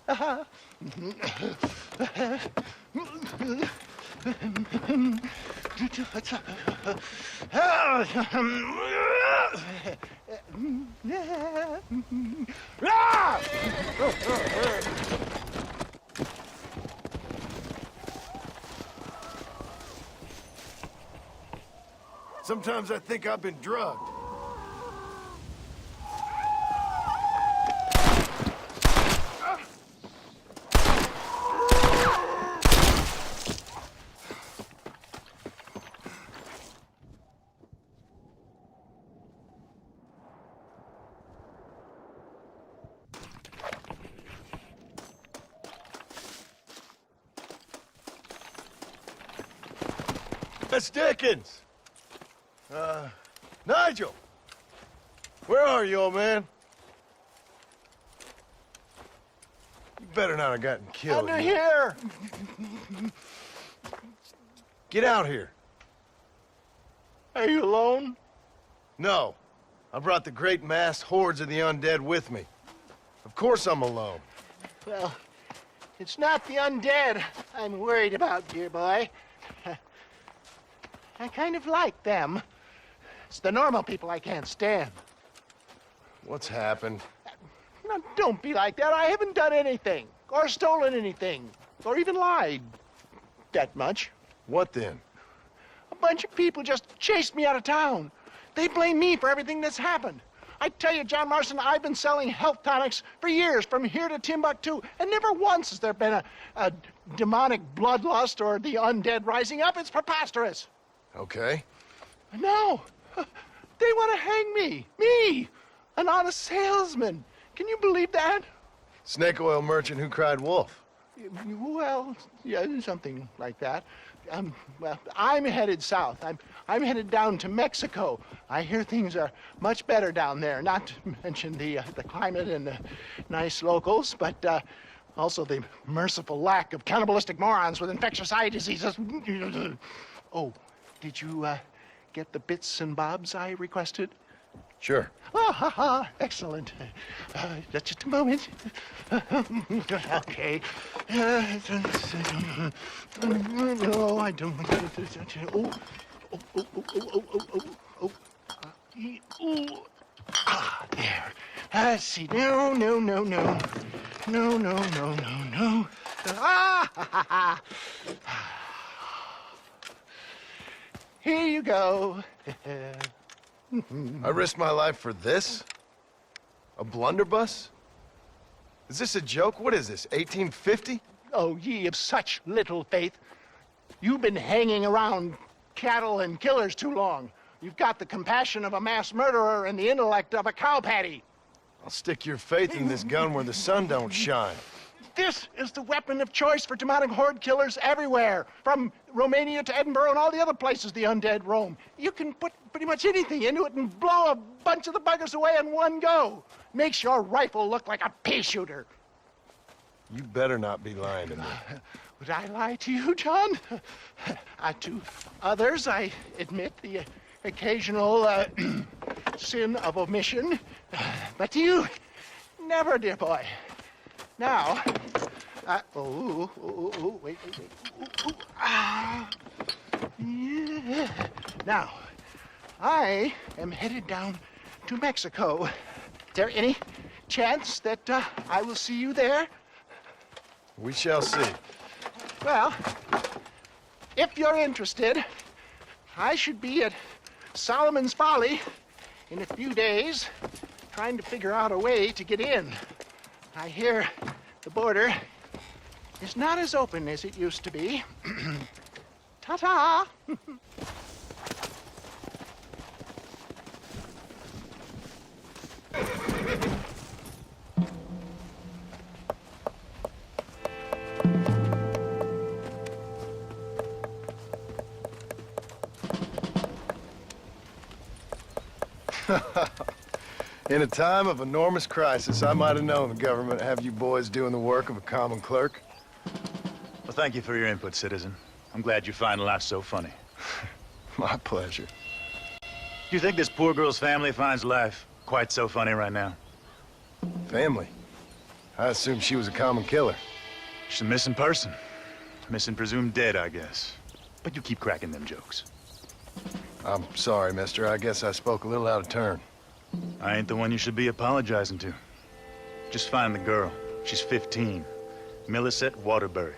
Sometimes I think I've been drugged.
Miss Dickens! Nigel! Where are you, old man? You better not have gotten killed.
Under here!
Get out here.
Are you alone?
No. I brought the great mass hordes of the undead with me. Of course I'm alone.
Well, it's not the undead I'm worried about, dear boy. I kind of like them. It's the normal people I can't stand.
What's happened?
Now, don't be like that. I haven't done anything, or stolen anything, or even lied that much.
What then?
A bunch of people just chased me out of town. They blame me for everything that's happened. I tell you, John Marston, I've been selling health tonics for years, from here to Timbuktu, and never once has there been a demonic bloodlust or the undead rising up. It's preposterous.
Okay.
No, they want to hang me. Me, an honest salesman. Can you believe that?
Snake oil merchant who cried wolf.
Well, yeah, something like that. Well, I'm headed south. I'm headed down to Mexico. I hear things are much better down there. Not to mention the climate and the nice locals, but also the merciful lack of cannibalistic morons with infectious eye diseases. Oh, did you get the bits and bobs I requested?
Sure.
Oh, ha, ha. Excellent. Just a moment. Okay. No, I don't. There. Let's see. No. Ah, ha, ha. Here you go.
I risked my life for this? A blunderbuss? Is this a joke? What is this, 1850?
Oh, ye of such little faith. You've been hanging around cattle and killers too long. You've got the compassion of a mass murderer and the intellect of a cow patty.
I'll stick your faith in this gun where the sun don't shine.
This is the weapon of choice for demonic horde killers everywhere, from Romania to Edinburgh and all the other places the undead roam. You can put pretty much anything into it and blow a bunch of the buggers away in one go. Makes your rifle look like a pea shooter.
You better not be lying to me.
Would I lie to you, John? To others, I admit the occasional sin of omission. But to you, never, dear boy. Now, wait. Yeah. Now, I am headed down to Mexico. Is there any chance that I will see you there?
We shall see.
Well, if you're interested, I should be at Solomon's Folly in a few days, trying to figure out a way to get in. I hear the border is not as open as it used to be. Ta-ta!
In a time of enormous crisis, I might have known the government would have you boys doing the work of a common clerk.
Well, thank you for your input, citizen. I'm glad you find life so funny.
My pleasure.
Do you think this poor girl's family finds life quite so funny right now?
Family? I assumed she was a common killer.
She's a missing person. Missing presumed dead, I guess. But you keep cracking them jokes.
I'm sorry, mister. I guess I spoke a little out of turn.
I ain't the one you should be apologizing to. Just find the girl. She's 15. Millicent Waterbury.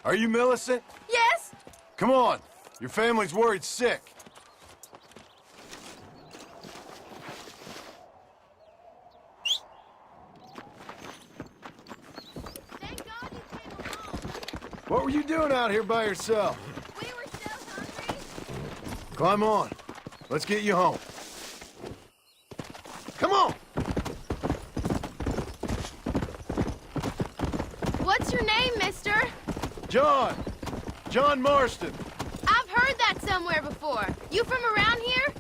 Are you Millicent?
Yes?
Come on. Your family's worried sick. What were you doing out here by yourself?
We were so hungry.
Climb on. Let's get you home. Come on!
What's your name, mister?
John. John Marston.
I've heard that somewhere before. You from around here?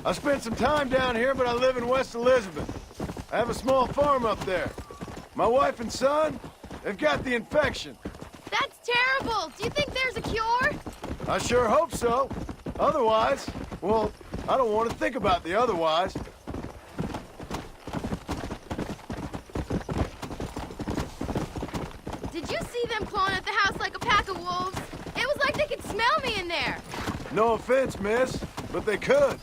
I spent some time down here, but I live in West Elizabeth. I have a small farm up there. My wife and son, they've got the infection.
That's terrible. Do you think there's a cure?
I sure hope so. Otherwise, well, I don't want to think about the otherwise.
Did you see them clawing at the house like a pack of wolves? It was like they could smell me in there.
No offense, miss, but they could.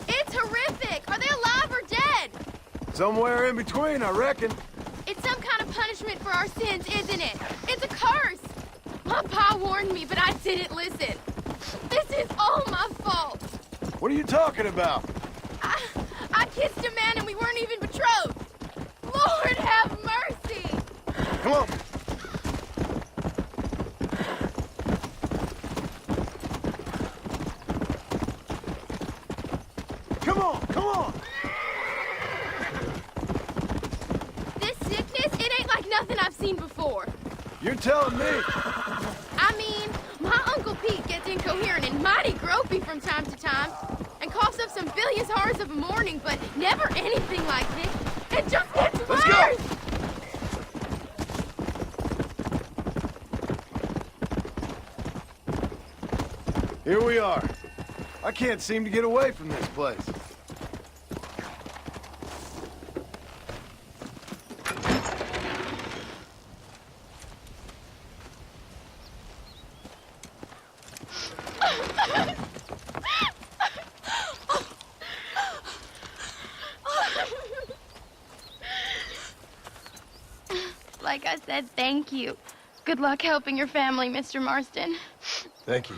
It's horrific. Are they alive or dead?
Somewhere in between, I reckon.
It's some kind of punishment for our sins, isn't it? It's a curse. My pa warned me, but I didn't listen. This is all my fault.
What are you talking about?
I kissed a man and we weren't even betrothed. Lord have mercy.
Come on. Come on, come on.
This sickness, it ain't like nothing I've seen before.
You're telling me.
I mean, my Uncle Pete gets incoherent and mighty gropey from time to time, and coughs up some bilious horrors of a morning, but never anything like this. It just gets worse!
Let's go! Here we are. I can't seem to get away from this place.
Like I said, thank you. Good luck helping your family, Mr. Marston.
Thank you.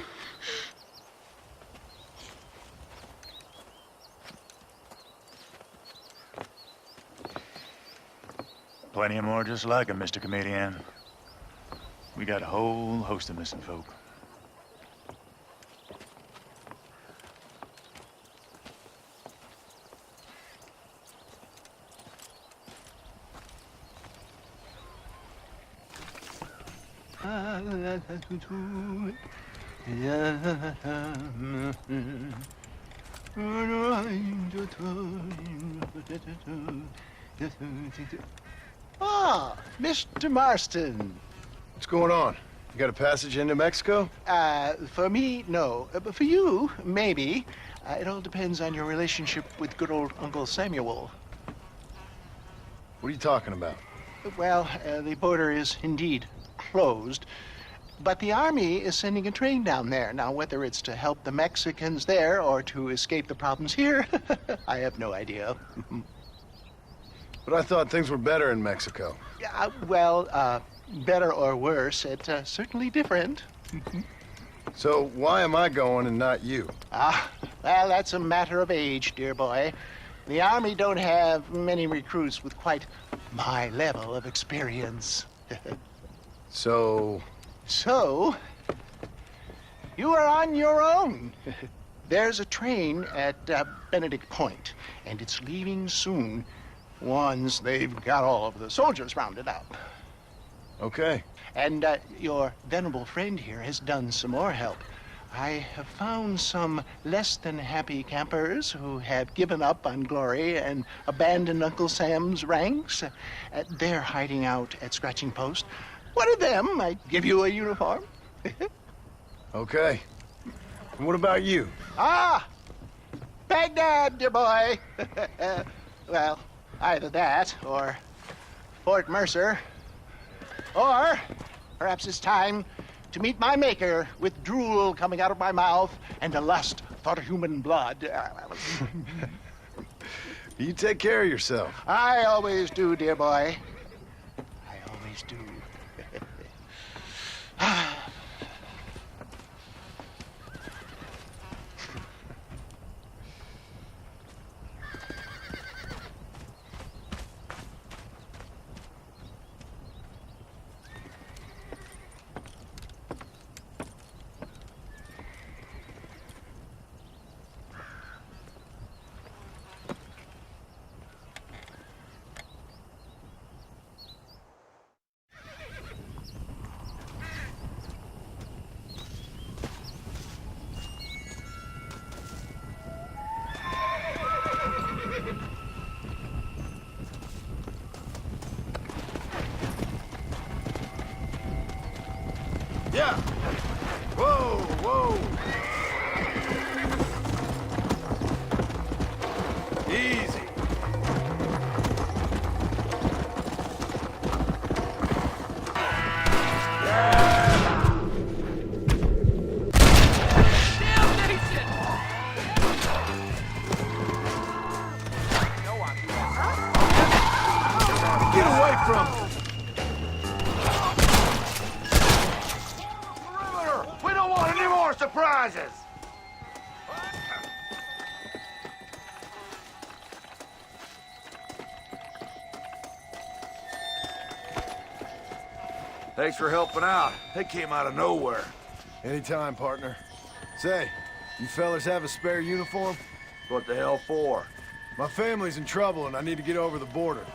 Plenty of more just like him, Mr. Comedian. We got a whole host of missing folk.
Ah, Mr. Marston.
What's going on? You got a passage into Mexico?
For me, no. But for you, maybe. It all depends on your relationship with good old Uncle Samuel.
What are you talking about?
Well, the border is indeed closed, but the army is sending a train down there. Now, whether it's to help the Mexicans there or to escape the problems here, I have no idea.
But I thought things were better in Mexico.
Well, better or worse, it's certainly different.
So why am I going and not you?
Well, that's a matter of age, dear boy. The Army don't have many recruits with quite my level of experience.
So,
you are on your own. There's a train at Benedict Point, and it's leaving soon once they've got all of the soldiers rounded up.
Okay.
And your venerable friend here has done some more help. I have found some less than happy campers who have given up on glory and abandoned Uncle Sam's ranks. They're hiding out at Scratching Post. One of them might give you a uniform.
Okay. And what about you?
Baghdad, dear boy. Well, either that or Fort Mercer. Or perhaps it's time to meet my maker with drool coming out of my mouth and a lust for human blood.
You take care of yourself.
I always do, dear boy. I always do.
Yeah. Whoa, whoa. Easy. Get away from him.
We don't want any more surprises!
Thanks for helping out. They came out of nowhere.
Anytime, partner. Say, you fellas have a spare uniform?
What the hell for?
My family's in trouble and I need to get over the border.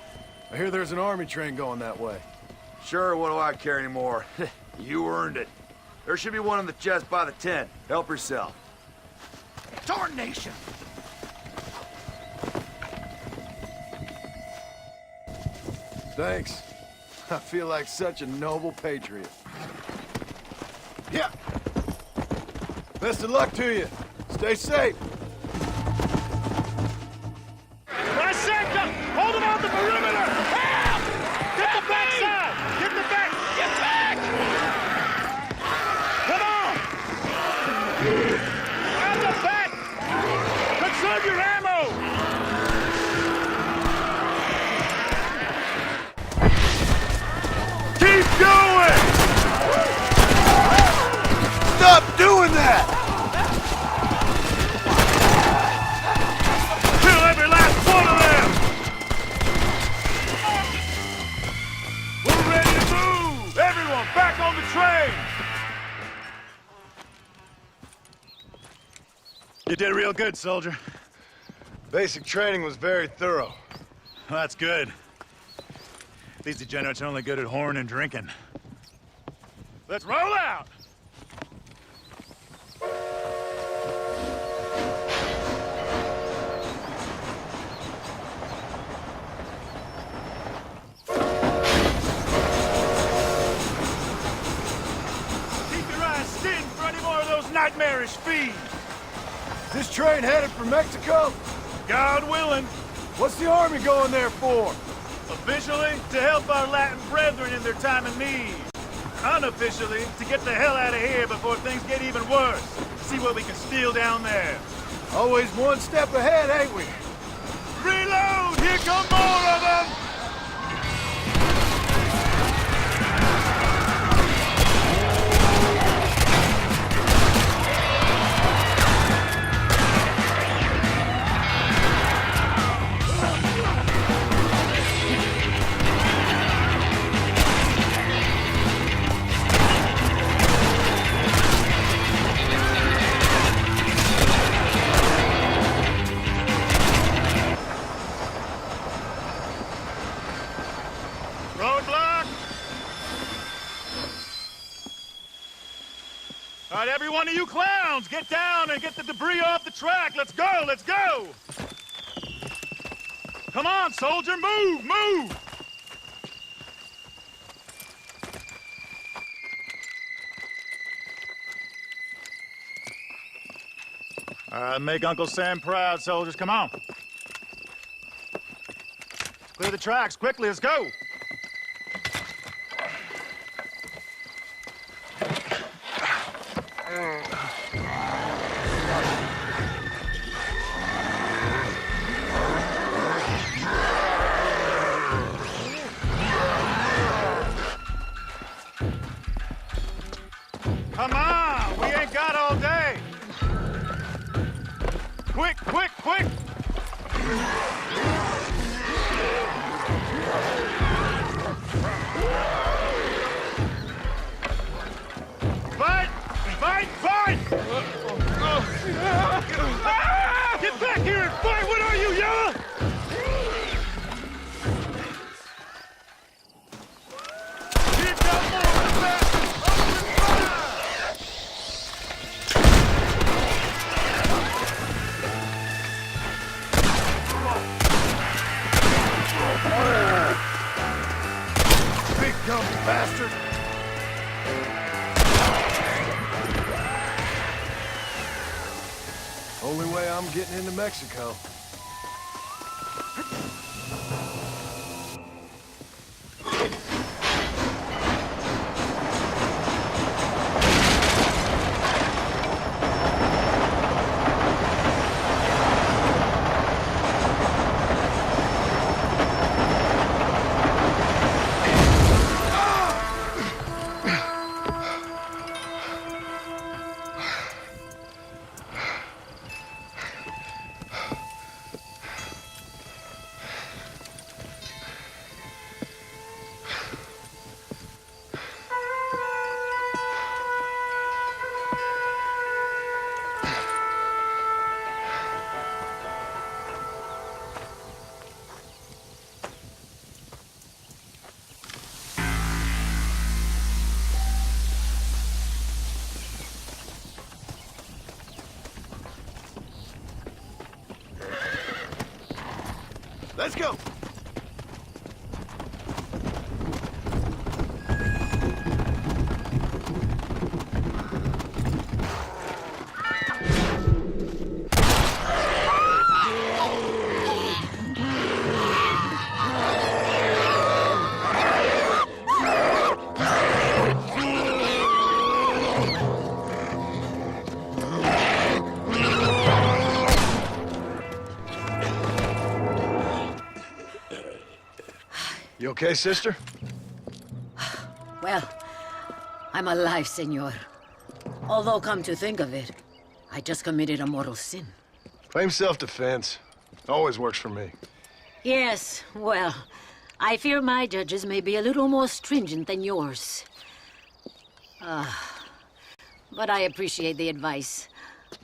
I hear there's an army train going that way.
Sure, what do I care anymore? You earned it. There should be one in the chest by the tent. Help yourself.
Darnation!
Thanks. I feel like such a noble patriot. Yeah. Best of luck to you. Stay safe.
Dissector! Hold him on the perimeter! Help! Get the backside! Get the back! Get back! Come on! Out the back! Conserve your ammo!
Keep going! Stop doing that!
Kill every last one of them! We're ready to move! Everyone, back on the train!
You did real good, soldier.
Basic training was very thorough.
Well, that's good. These degenerates are only good at whoring and drinking.
Let's roll out!
Irish feed.
This train headed for Mexico?
God willing.
What's the army going there for?
Officially, to help our Latin brethren in their time of need. Unofficially, to get the hell out of here before things get even worse. See what we can steal down there.
Always one step ahead, ain't we?
Reload! Here come more of them! All right, every one of you clowns, get down and get the debris off the track. Let's go, let's go! Come on, soldier, move, move!
All right, make Uncle Sam proud, soldiers. Come on.
Clear the tracks, quickly, let's go! Come on! We ain't got all day! Quick, quick, quick! Fight! Fight! Fight! Get back here and fight! What are you, yellow? Here come more of the bastards!
Big dumb bastard! Only way I'm getting into Mexico. Let's go! You okay, sister?
Well, I'm alive, senor. Although, come to think of it, I just committed a mortal sin.
Claim self-defense. Always works for me.
Yes, well, I fear my judges may be a little more stringent than yours. But I appreciate the advice.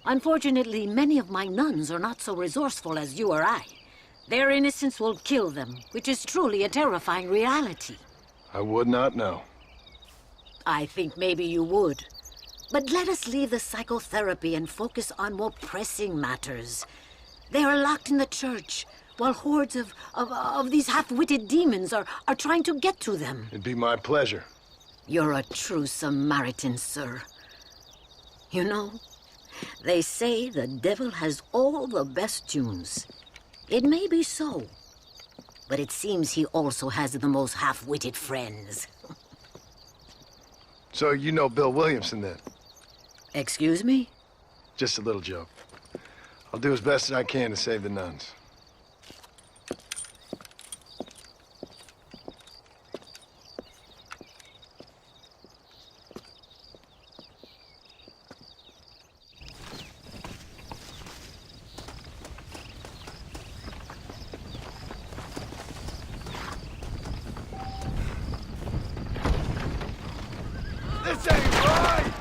Unfortunately, many of my nuns are not so resourceful as you or I. Their innocence will kill them, which is truly a terrifying reality.
I would not know.
I think maybe you would. But let us leave the psychotherapy and focus on more pressing matters. They are locked in the church, while hordes of these half-witted demons are trying to get to them.
It'd be my pleasure.
You're a true Samaritan, sir. You know, They say the devil has all the best tunes. It may be so, but it seems he also has the most half-witted friends.
So you know Bill Williamson, then?
Excuse me?
Just a little joke. I'll do as best as I can to save the nuns.
This ain't right!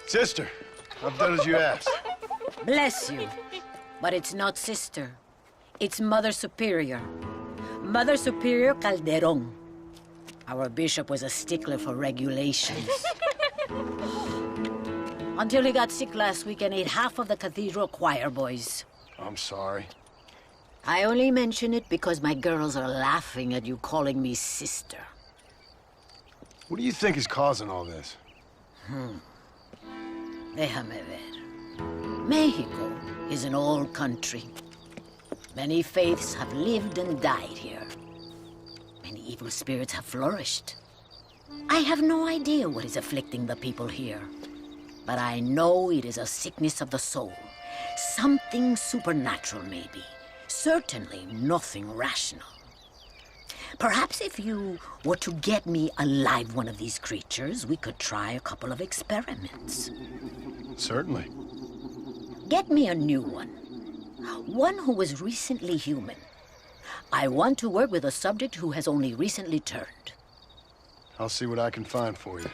Sister, I've done as you asked.
Bless you. But it's not sister. It's Mother Superior. Mother Superior Calderon. Our bishop was a stickler for regulations. Until he got sick last week and ate half of the cathedral choir boys.
I'm sorry.
I only mention it because my girls are laughing at you calling me sister.
What do you think is causing all this?
Déjame ver. Mexico is an old country. Many faiths have lived and died here. Many evil spirits have flourished. I have no idea what is afflicting the people here. But I know it is a sickness of the soul. Something supernatural, maybe. Certainly nothing rational. Perhaps if you were to get me alive one of these creatures, we could try a couple of experiments.
Certainly.
Get me a new one. One who was recently human. I want to work with a subject who has only recently turned.
I'll see what I can find for you.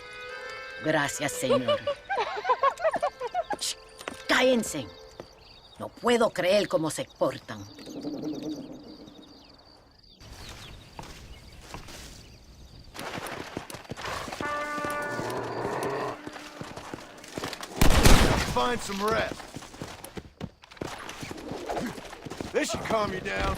Gracias, señor. Cállense. No puedo creer cómo se portan.
Find some rest. This should calm you down.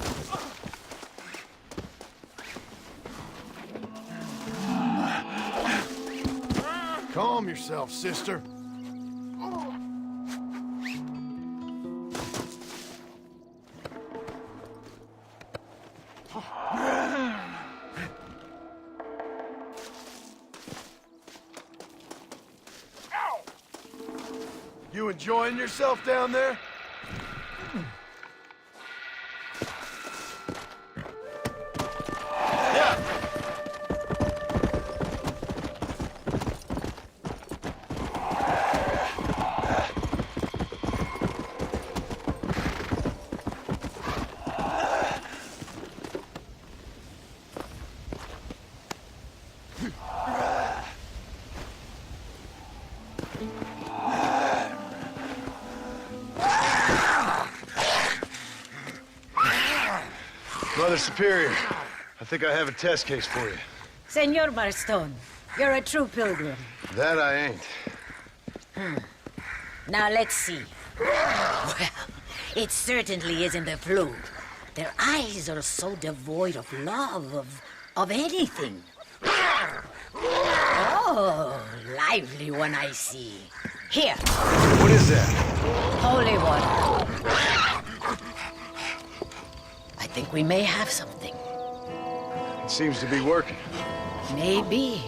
Calm yourself, sister. You enjoying yourself down there? Yeah.
Mother Superior, I think I have a test case for you.
Senor Marstone, you're a true pilgrim.
That I ain't.
Now let's see. Well, it certainly isn't the flu. Their eyes are so devoid of love, of anything. Oh, lively one I see. Here.
What is that?
Holy water. I think we may have something.
It seems to be working.
Maybe.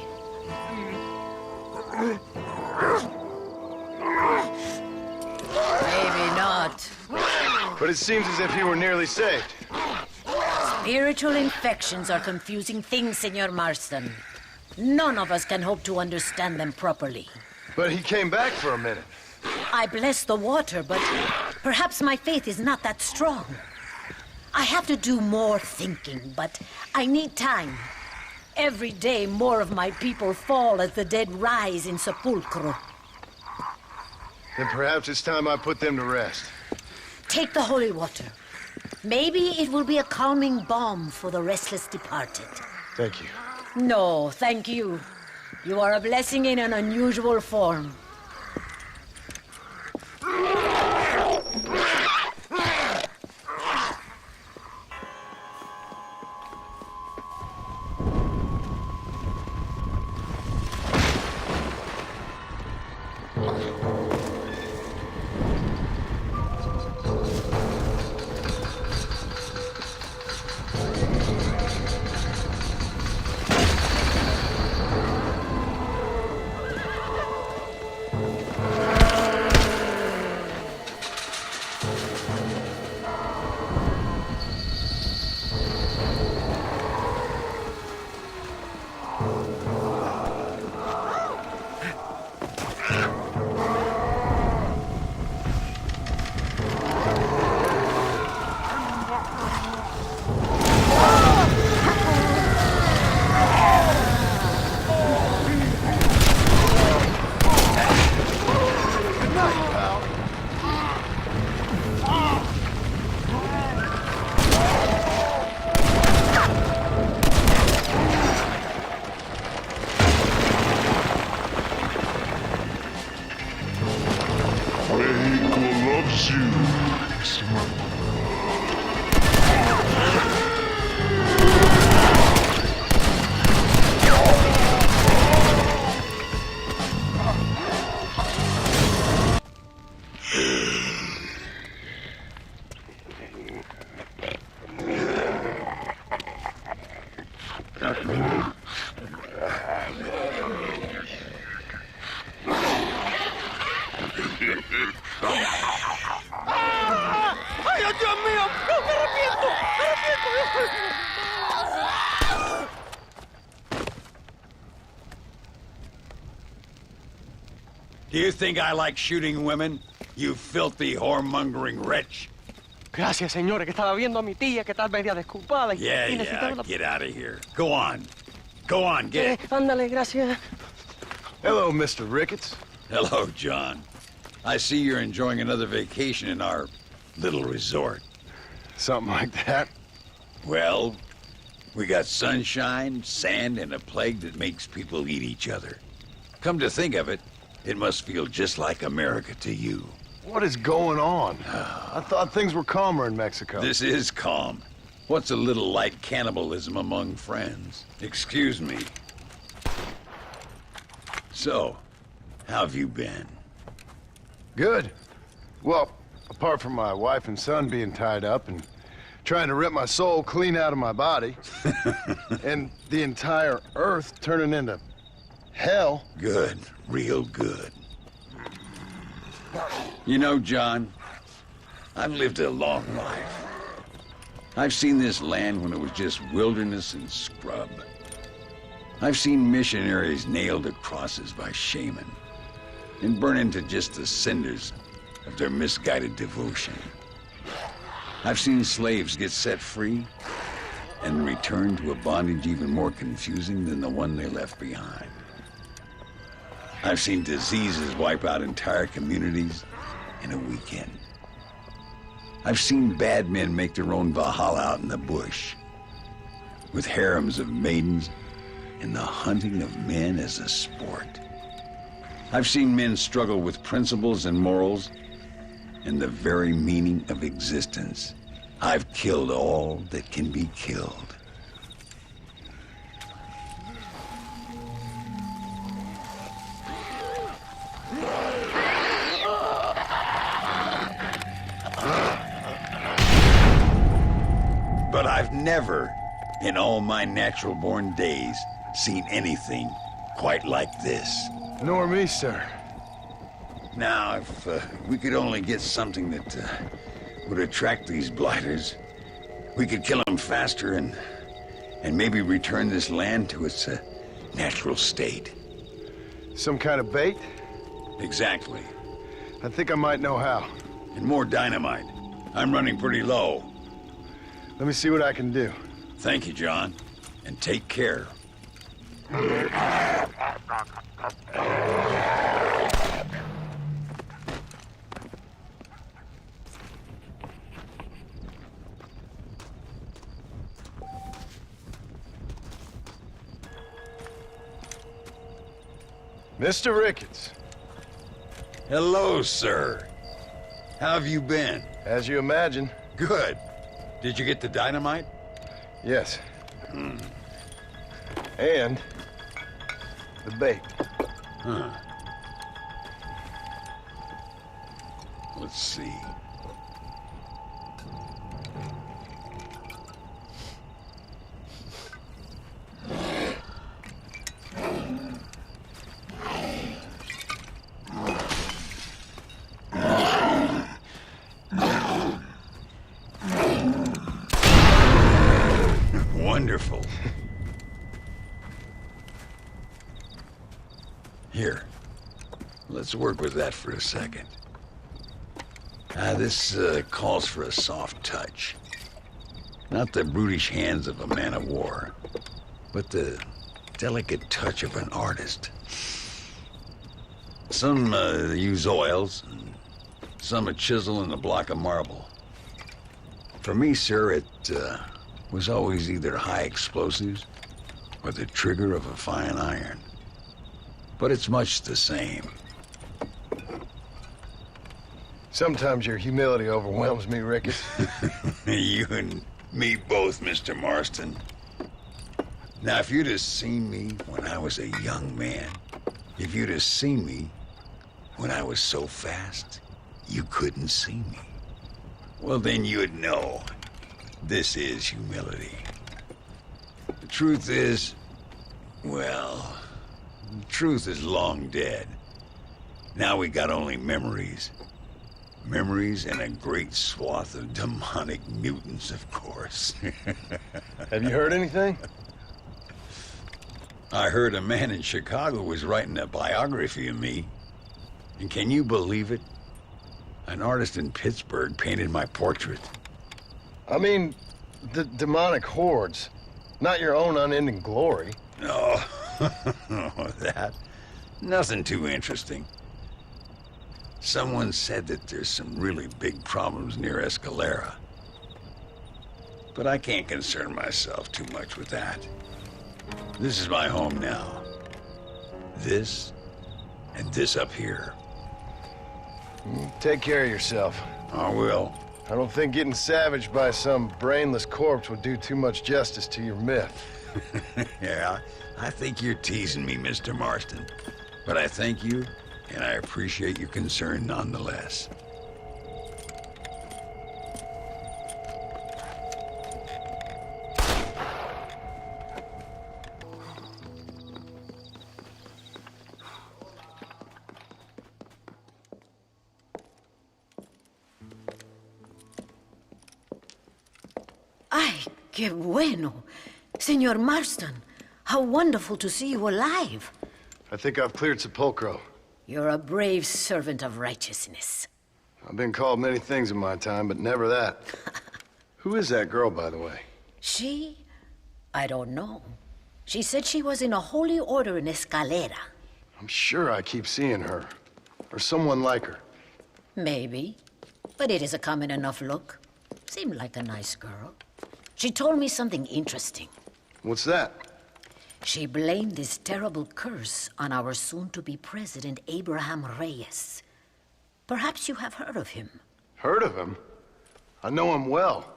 Maybe not.
But it seems as if he were nearly saved.
Spiritual infections are confusing things, Senor Marston. None of us can hope to understand them properly.
But he came back for a minute.
I bless the water, but perhaps my faith is not that strong. I have to do more thinking, but I need time. Every day, more of my people fall as the dead rise in sepulchro.
Then perhaps it's time I put them to rest.
Take the holy water. Maybe it will be a calming balm for the restless departed.
Thank you.
No, thank you. You are a blessing in an unusual form.
¡Ay, Dios mío! ¡No, me arrepiento!
Do you think I like shooting women, you filthy whoremongering wretch?
Gracias, señores, que estaba viendo a mi tía que está media desculpada y necesitaba una...
Get out of here. Go on. Go on, get it.
Ándale, gracias.
Hello, Mr. Ricketts.
Hello, John. I see you're enjoying another vacation in our little resort.
Something like that.
Well, we got sunshine, sand, and a plague that makes people eat each other. Come to think of it, it must feel just like America to you.
What is going on? I thought things were calmer in Mexico.
This is calm. What's a little light cannibalism among friends? Excuse me. So, how have you been?
Good. Well, apart from my wife and son being tied up and trying to rip my soul clean out of my body, and the entire Earth turning into hell.
Good. Real good. You know, John, I've lived a long life. I've seen this land when it was just wilderness and scrub. I've seen missionaries nailed to crosses by shaman and burn into just the cinders of their misguided devotion. I've seen slaves get set free and return to a bondage even more confusing than the one they left behind. I've seen diseases wipe out entire communities in a weekend. I've seen bad men make their own Valhalla out in the bush, with harems of maidens and the hunting of men as a sport. I've seen men struggle with principles and morals and the very meaning of existence. I've killed all that can be killed. But I've never, in all my natural-born days, seen anything quite like this.
Nor me, sir.
Now, if we could only get something that would attract these blighters, we could kill them faster and maybe return this land to its natural state.
Some kind of bait?
Exactly.
I think I might know how.
And more dynamite. I'm running pretty low.
Let me see what I can do.
Thank you, John. And take care.
Mr. Ricketts.
Hello, sir. How have you been?
As you imagine.
Good. Did you get the dynamite?
Yes. And the bait.
Huh. Let's see. Wonderful. Here, let's work with that for a second. This calls for a soft touch. Not the brutish hands of a man of war, but the delicate touch of an artist. Some use oils, and some a chisel and a block of marble. For me, sir, it was always either high explosives or the trigger of a fine iron. But it's much the same.
Sometimes your humility overwhelms me, Ricketts.
You and me both, Mr. Marston. Now, if you'd have seen me when I was a young man, if you'd have seen me when I was so fast, you couldn't see me. Well, then you'd know this is humility. The truth is, well, the truth is long dead. Now we got only memories. Memories and a great swath of demonic mutants, of course.
Have you heard anything?
I heard a man in Chicago was writing a biography of me. And can you believe it? An artist in Pittsburgh painted my portrait.
I mean, the demonic hordes, not your own unending glory.
No, that, nothing too interesting. Someone said that there's some really big problems near Escalera. But I can't concern myself too much with that. This is my home now. This, and this up here.
Take care of yourself.
I will.
I don't think getting savaged by some brainless corpse would do too much justice to your myth.
Yeah, I think you're teasing me, Mr. Marston. But I thank you, and I appreciate your concern nonetheless.
Ay, qué bueno. Senor Marston, how wonderful to see you alive.
I think I've cleared Sepulcro.
You're a brave servant of righteousness.
I've been called many things in my time, but never that. Who is that girl, by the way?
She? I don't know. She said she was in a holy order in Escalera.
I'm sure I keep seeing her. Or someone like her.
Maybe. But it is a common enough look. Seemed like a nice girl. She told me something interesting.
What's that?
She blamed this terrible curse on our soon-to-be president, Abraham Reyes. Perhaps you have heard of him.
Heard of him? I know him well.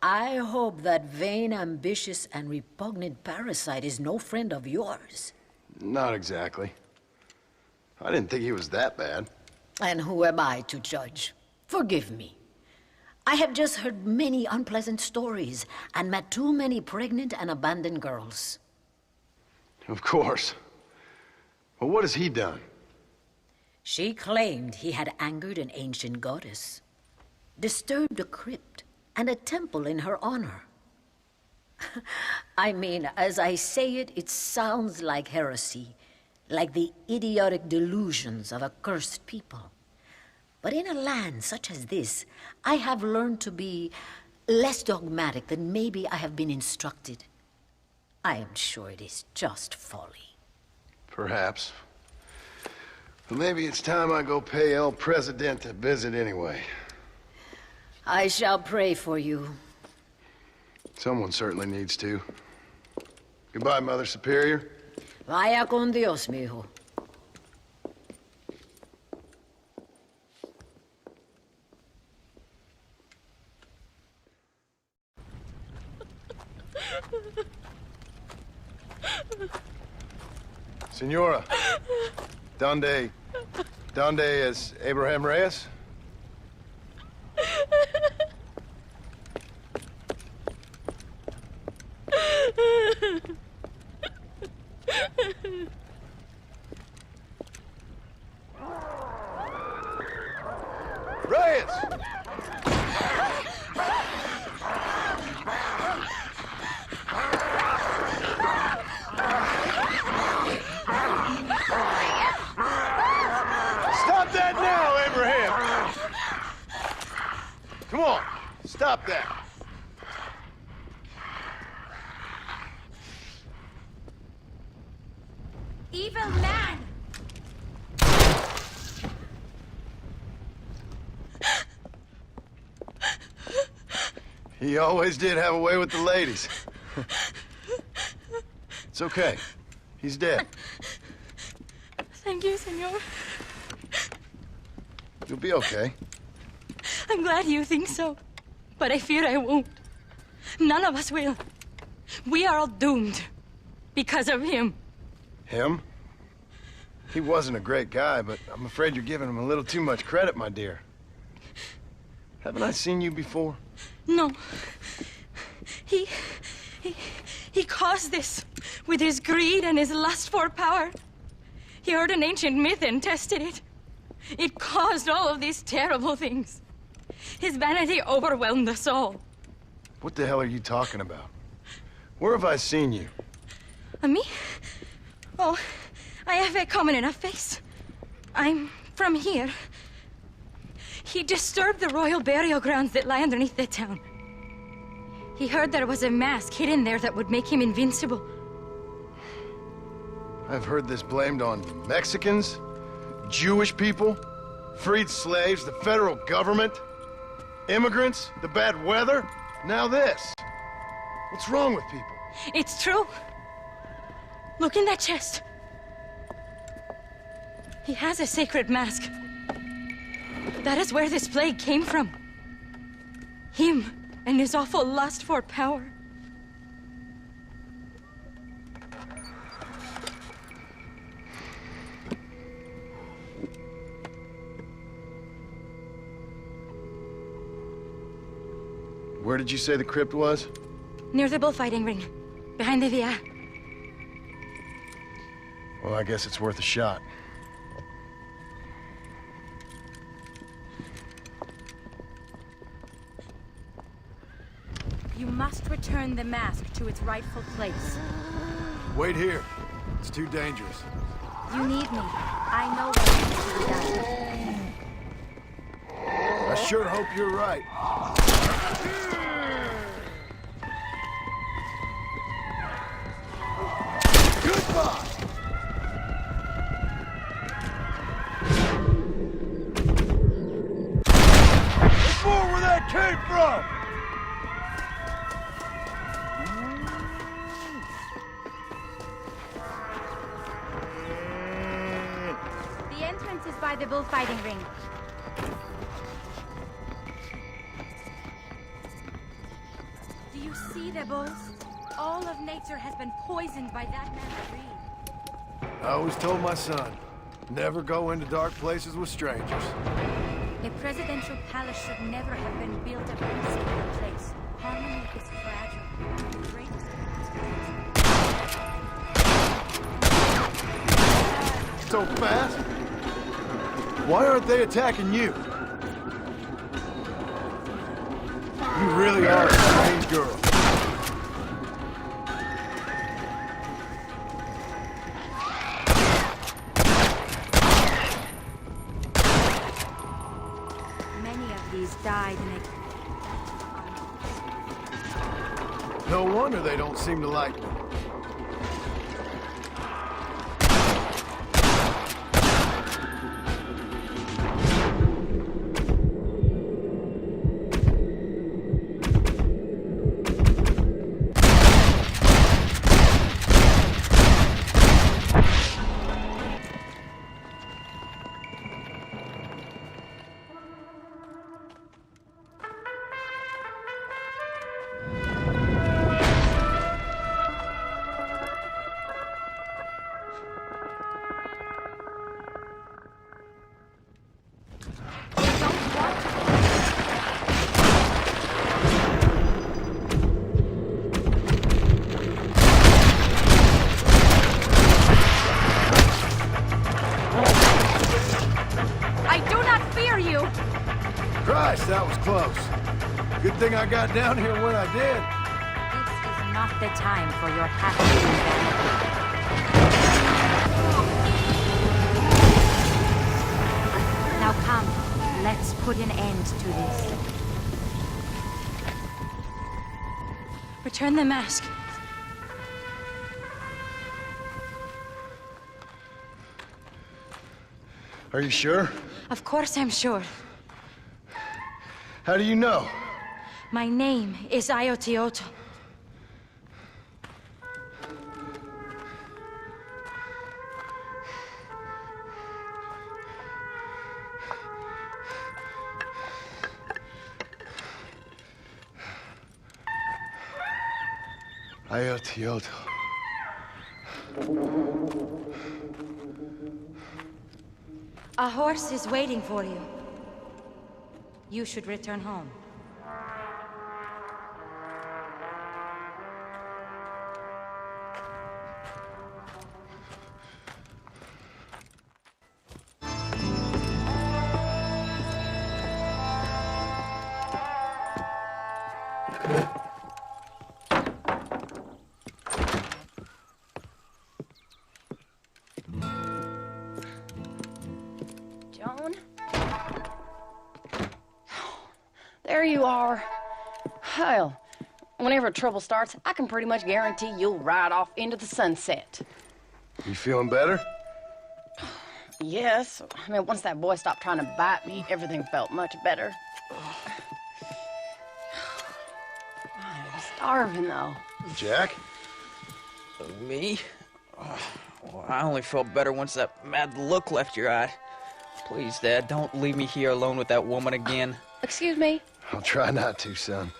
I hope that vain, ambitious, and repugnant parasite is no friend of yours.
Not exactly. I didn't think he was that bad.
And who am I to judge? Forgive me. I have just heard many unpleasant stories and met too many pregnant and abandoned girls.
Of course. But what has he done?
She claimed he had angered an ancient goddess, disturbed a crypt and a temple in her honor. I mean, as I say it, it sounds like heresy, like the idiotic delusions of a cursed people. But in a land such as this, I have learned to be less dogmatic than maybe I have been instructed. I am sure it is just folly.
Perhaps. But maybe it's time I go pay El Presidente a visit anyway.
I shall pray for you.
Someone certainly needs to. Goodbye, Mother Superior.
Vaya con Dios, mijo.
Senora, ¿Dónde es Abraham Reyes? Reyes! Stop that now, Abraham! Come on, stop that.
Evil man!
He always did have a way with the ladies. It's okay. He's dead.
Thank you, senor.
You'll be okay.
I'm glad you think so, but I fear I won't. None of us will. We are all doomed because of him.
Him? He wasn't a great guy, but I'm afraid you're giving him a little too much credit, my dear. Haven't I seen you before?
No. He caused this with his greed and his lust for power. He heard an ancient myth and tested it. It caused all of these terrible things. His vanity overwhelmed us all.
What the hell are you talking about? Where have I seen you?
Me? Oh, I have a common enough face. I'm from here. He disturbed the royal burial grounds that lie underneath the town. He heard there was a mask hidden there that would make him invincible.
I've heard this blamed on Mexicans, Jewish people, freed slaves, the federal government, immigrants, the bad weather, now this. What's wrong with people?
It's true. Look in that chest. He has a sacred mask. That is where this plague came from. Him and his awful lust for power.
Where did you say the crypt was?
Near the bullfighting ring, behind the via.
Well, I guess it's worth a shot.
You must return the mask to its rightful place.
Wait here. It's too dangerous.
You need me. I know what needs to be done.
I sure hope you're right. Goodbye! There's more where that came from!
The entrance is by the bullfighting ring. Do you see the bulls? All of nature has been poisoned by that man's greed.
I always told my son, never go into dark places with strangers.
A presidential palace should never have been built up in a single place. Harmony is fragile. Great.
So fast? Why aren't they attacking you? You really are a strange girl.
Many of these died in a...
No wonder they don't seem to like me. Christ, that was close. Good thing I got down here when I did.
This is not the time for your half-eaten vanity. Now come, let's put an end to this. Return the mask.
Are you sure?
Of course I'm sure.
How do you know?
My name is Ayotioto.
Ayotioto.
A horse is waiting for you. You should return home.
Joan? There you are. Hell, whenever trouble starts, I can pretty much guarantee you'll ride off into the sunset.
You feeling better?
Yes. I mean, once that boy stopped trying to bite me, everything felt much better. I'm starving, though.
Jack?
Me? Well, I only felt better once that mad look left your eye. Please, Dad, don't leave me here alone with that woman again.
Excuse me?
I'll try not to, son.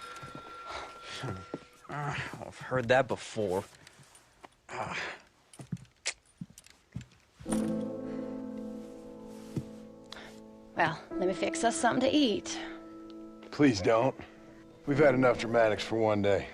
I've heard that before.
Well, let me fix us something to eat.
Please don't. We've had enough dramatics for one day.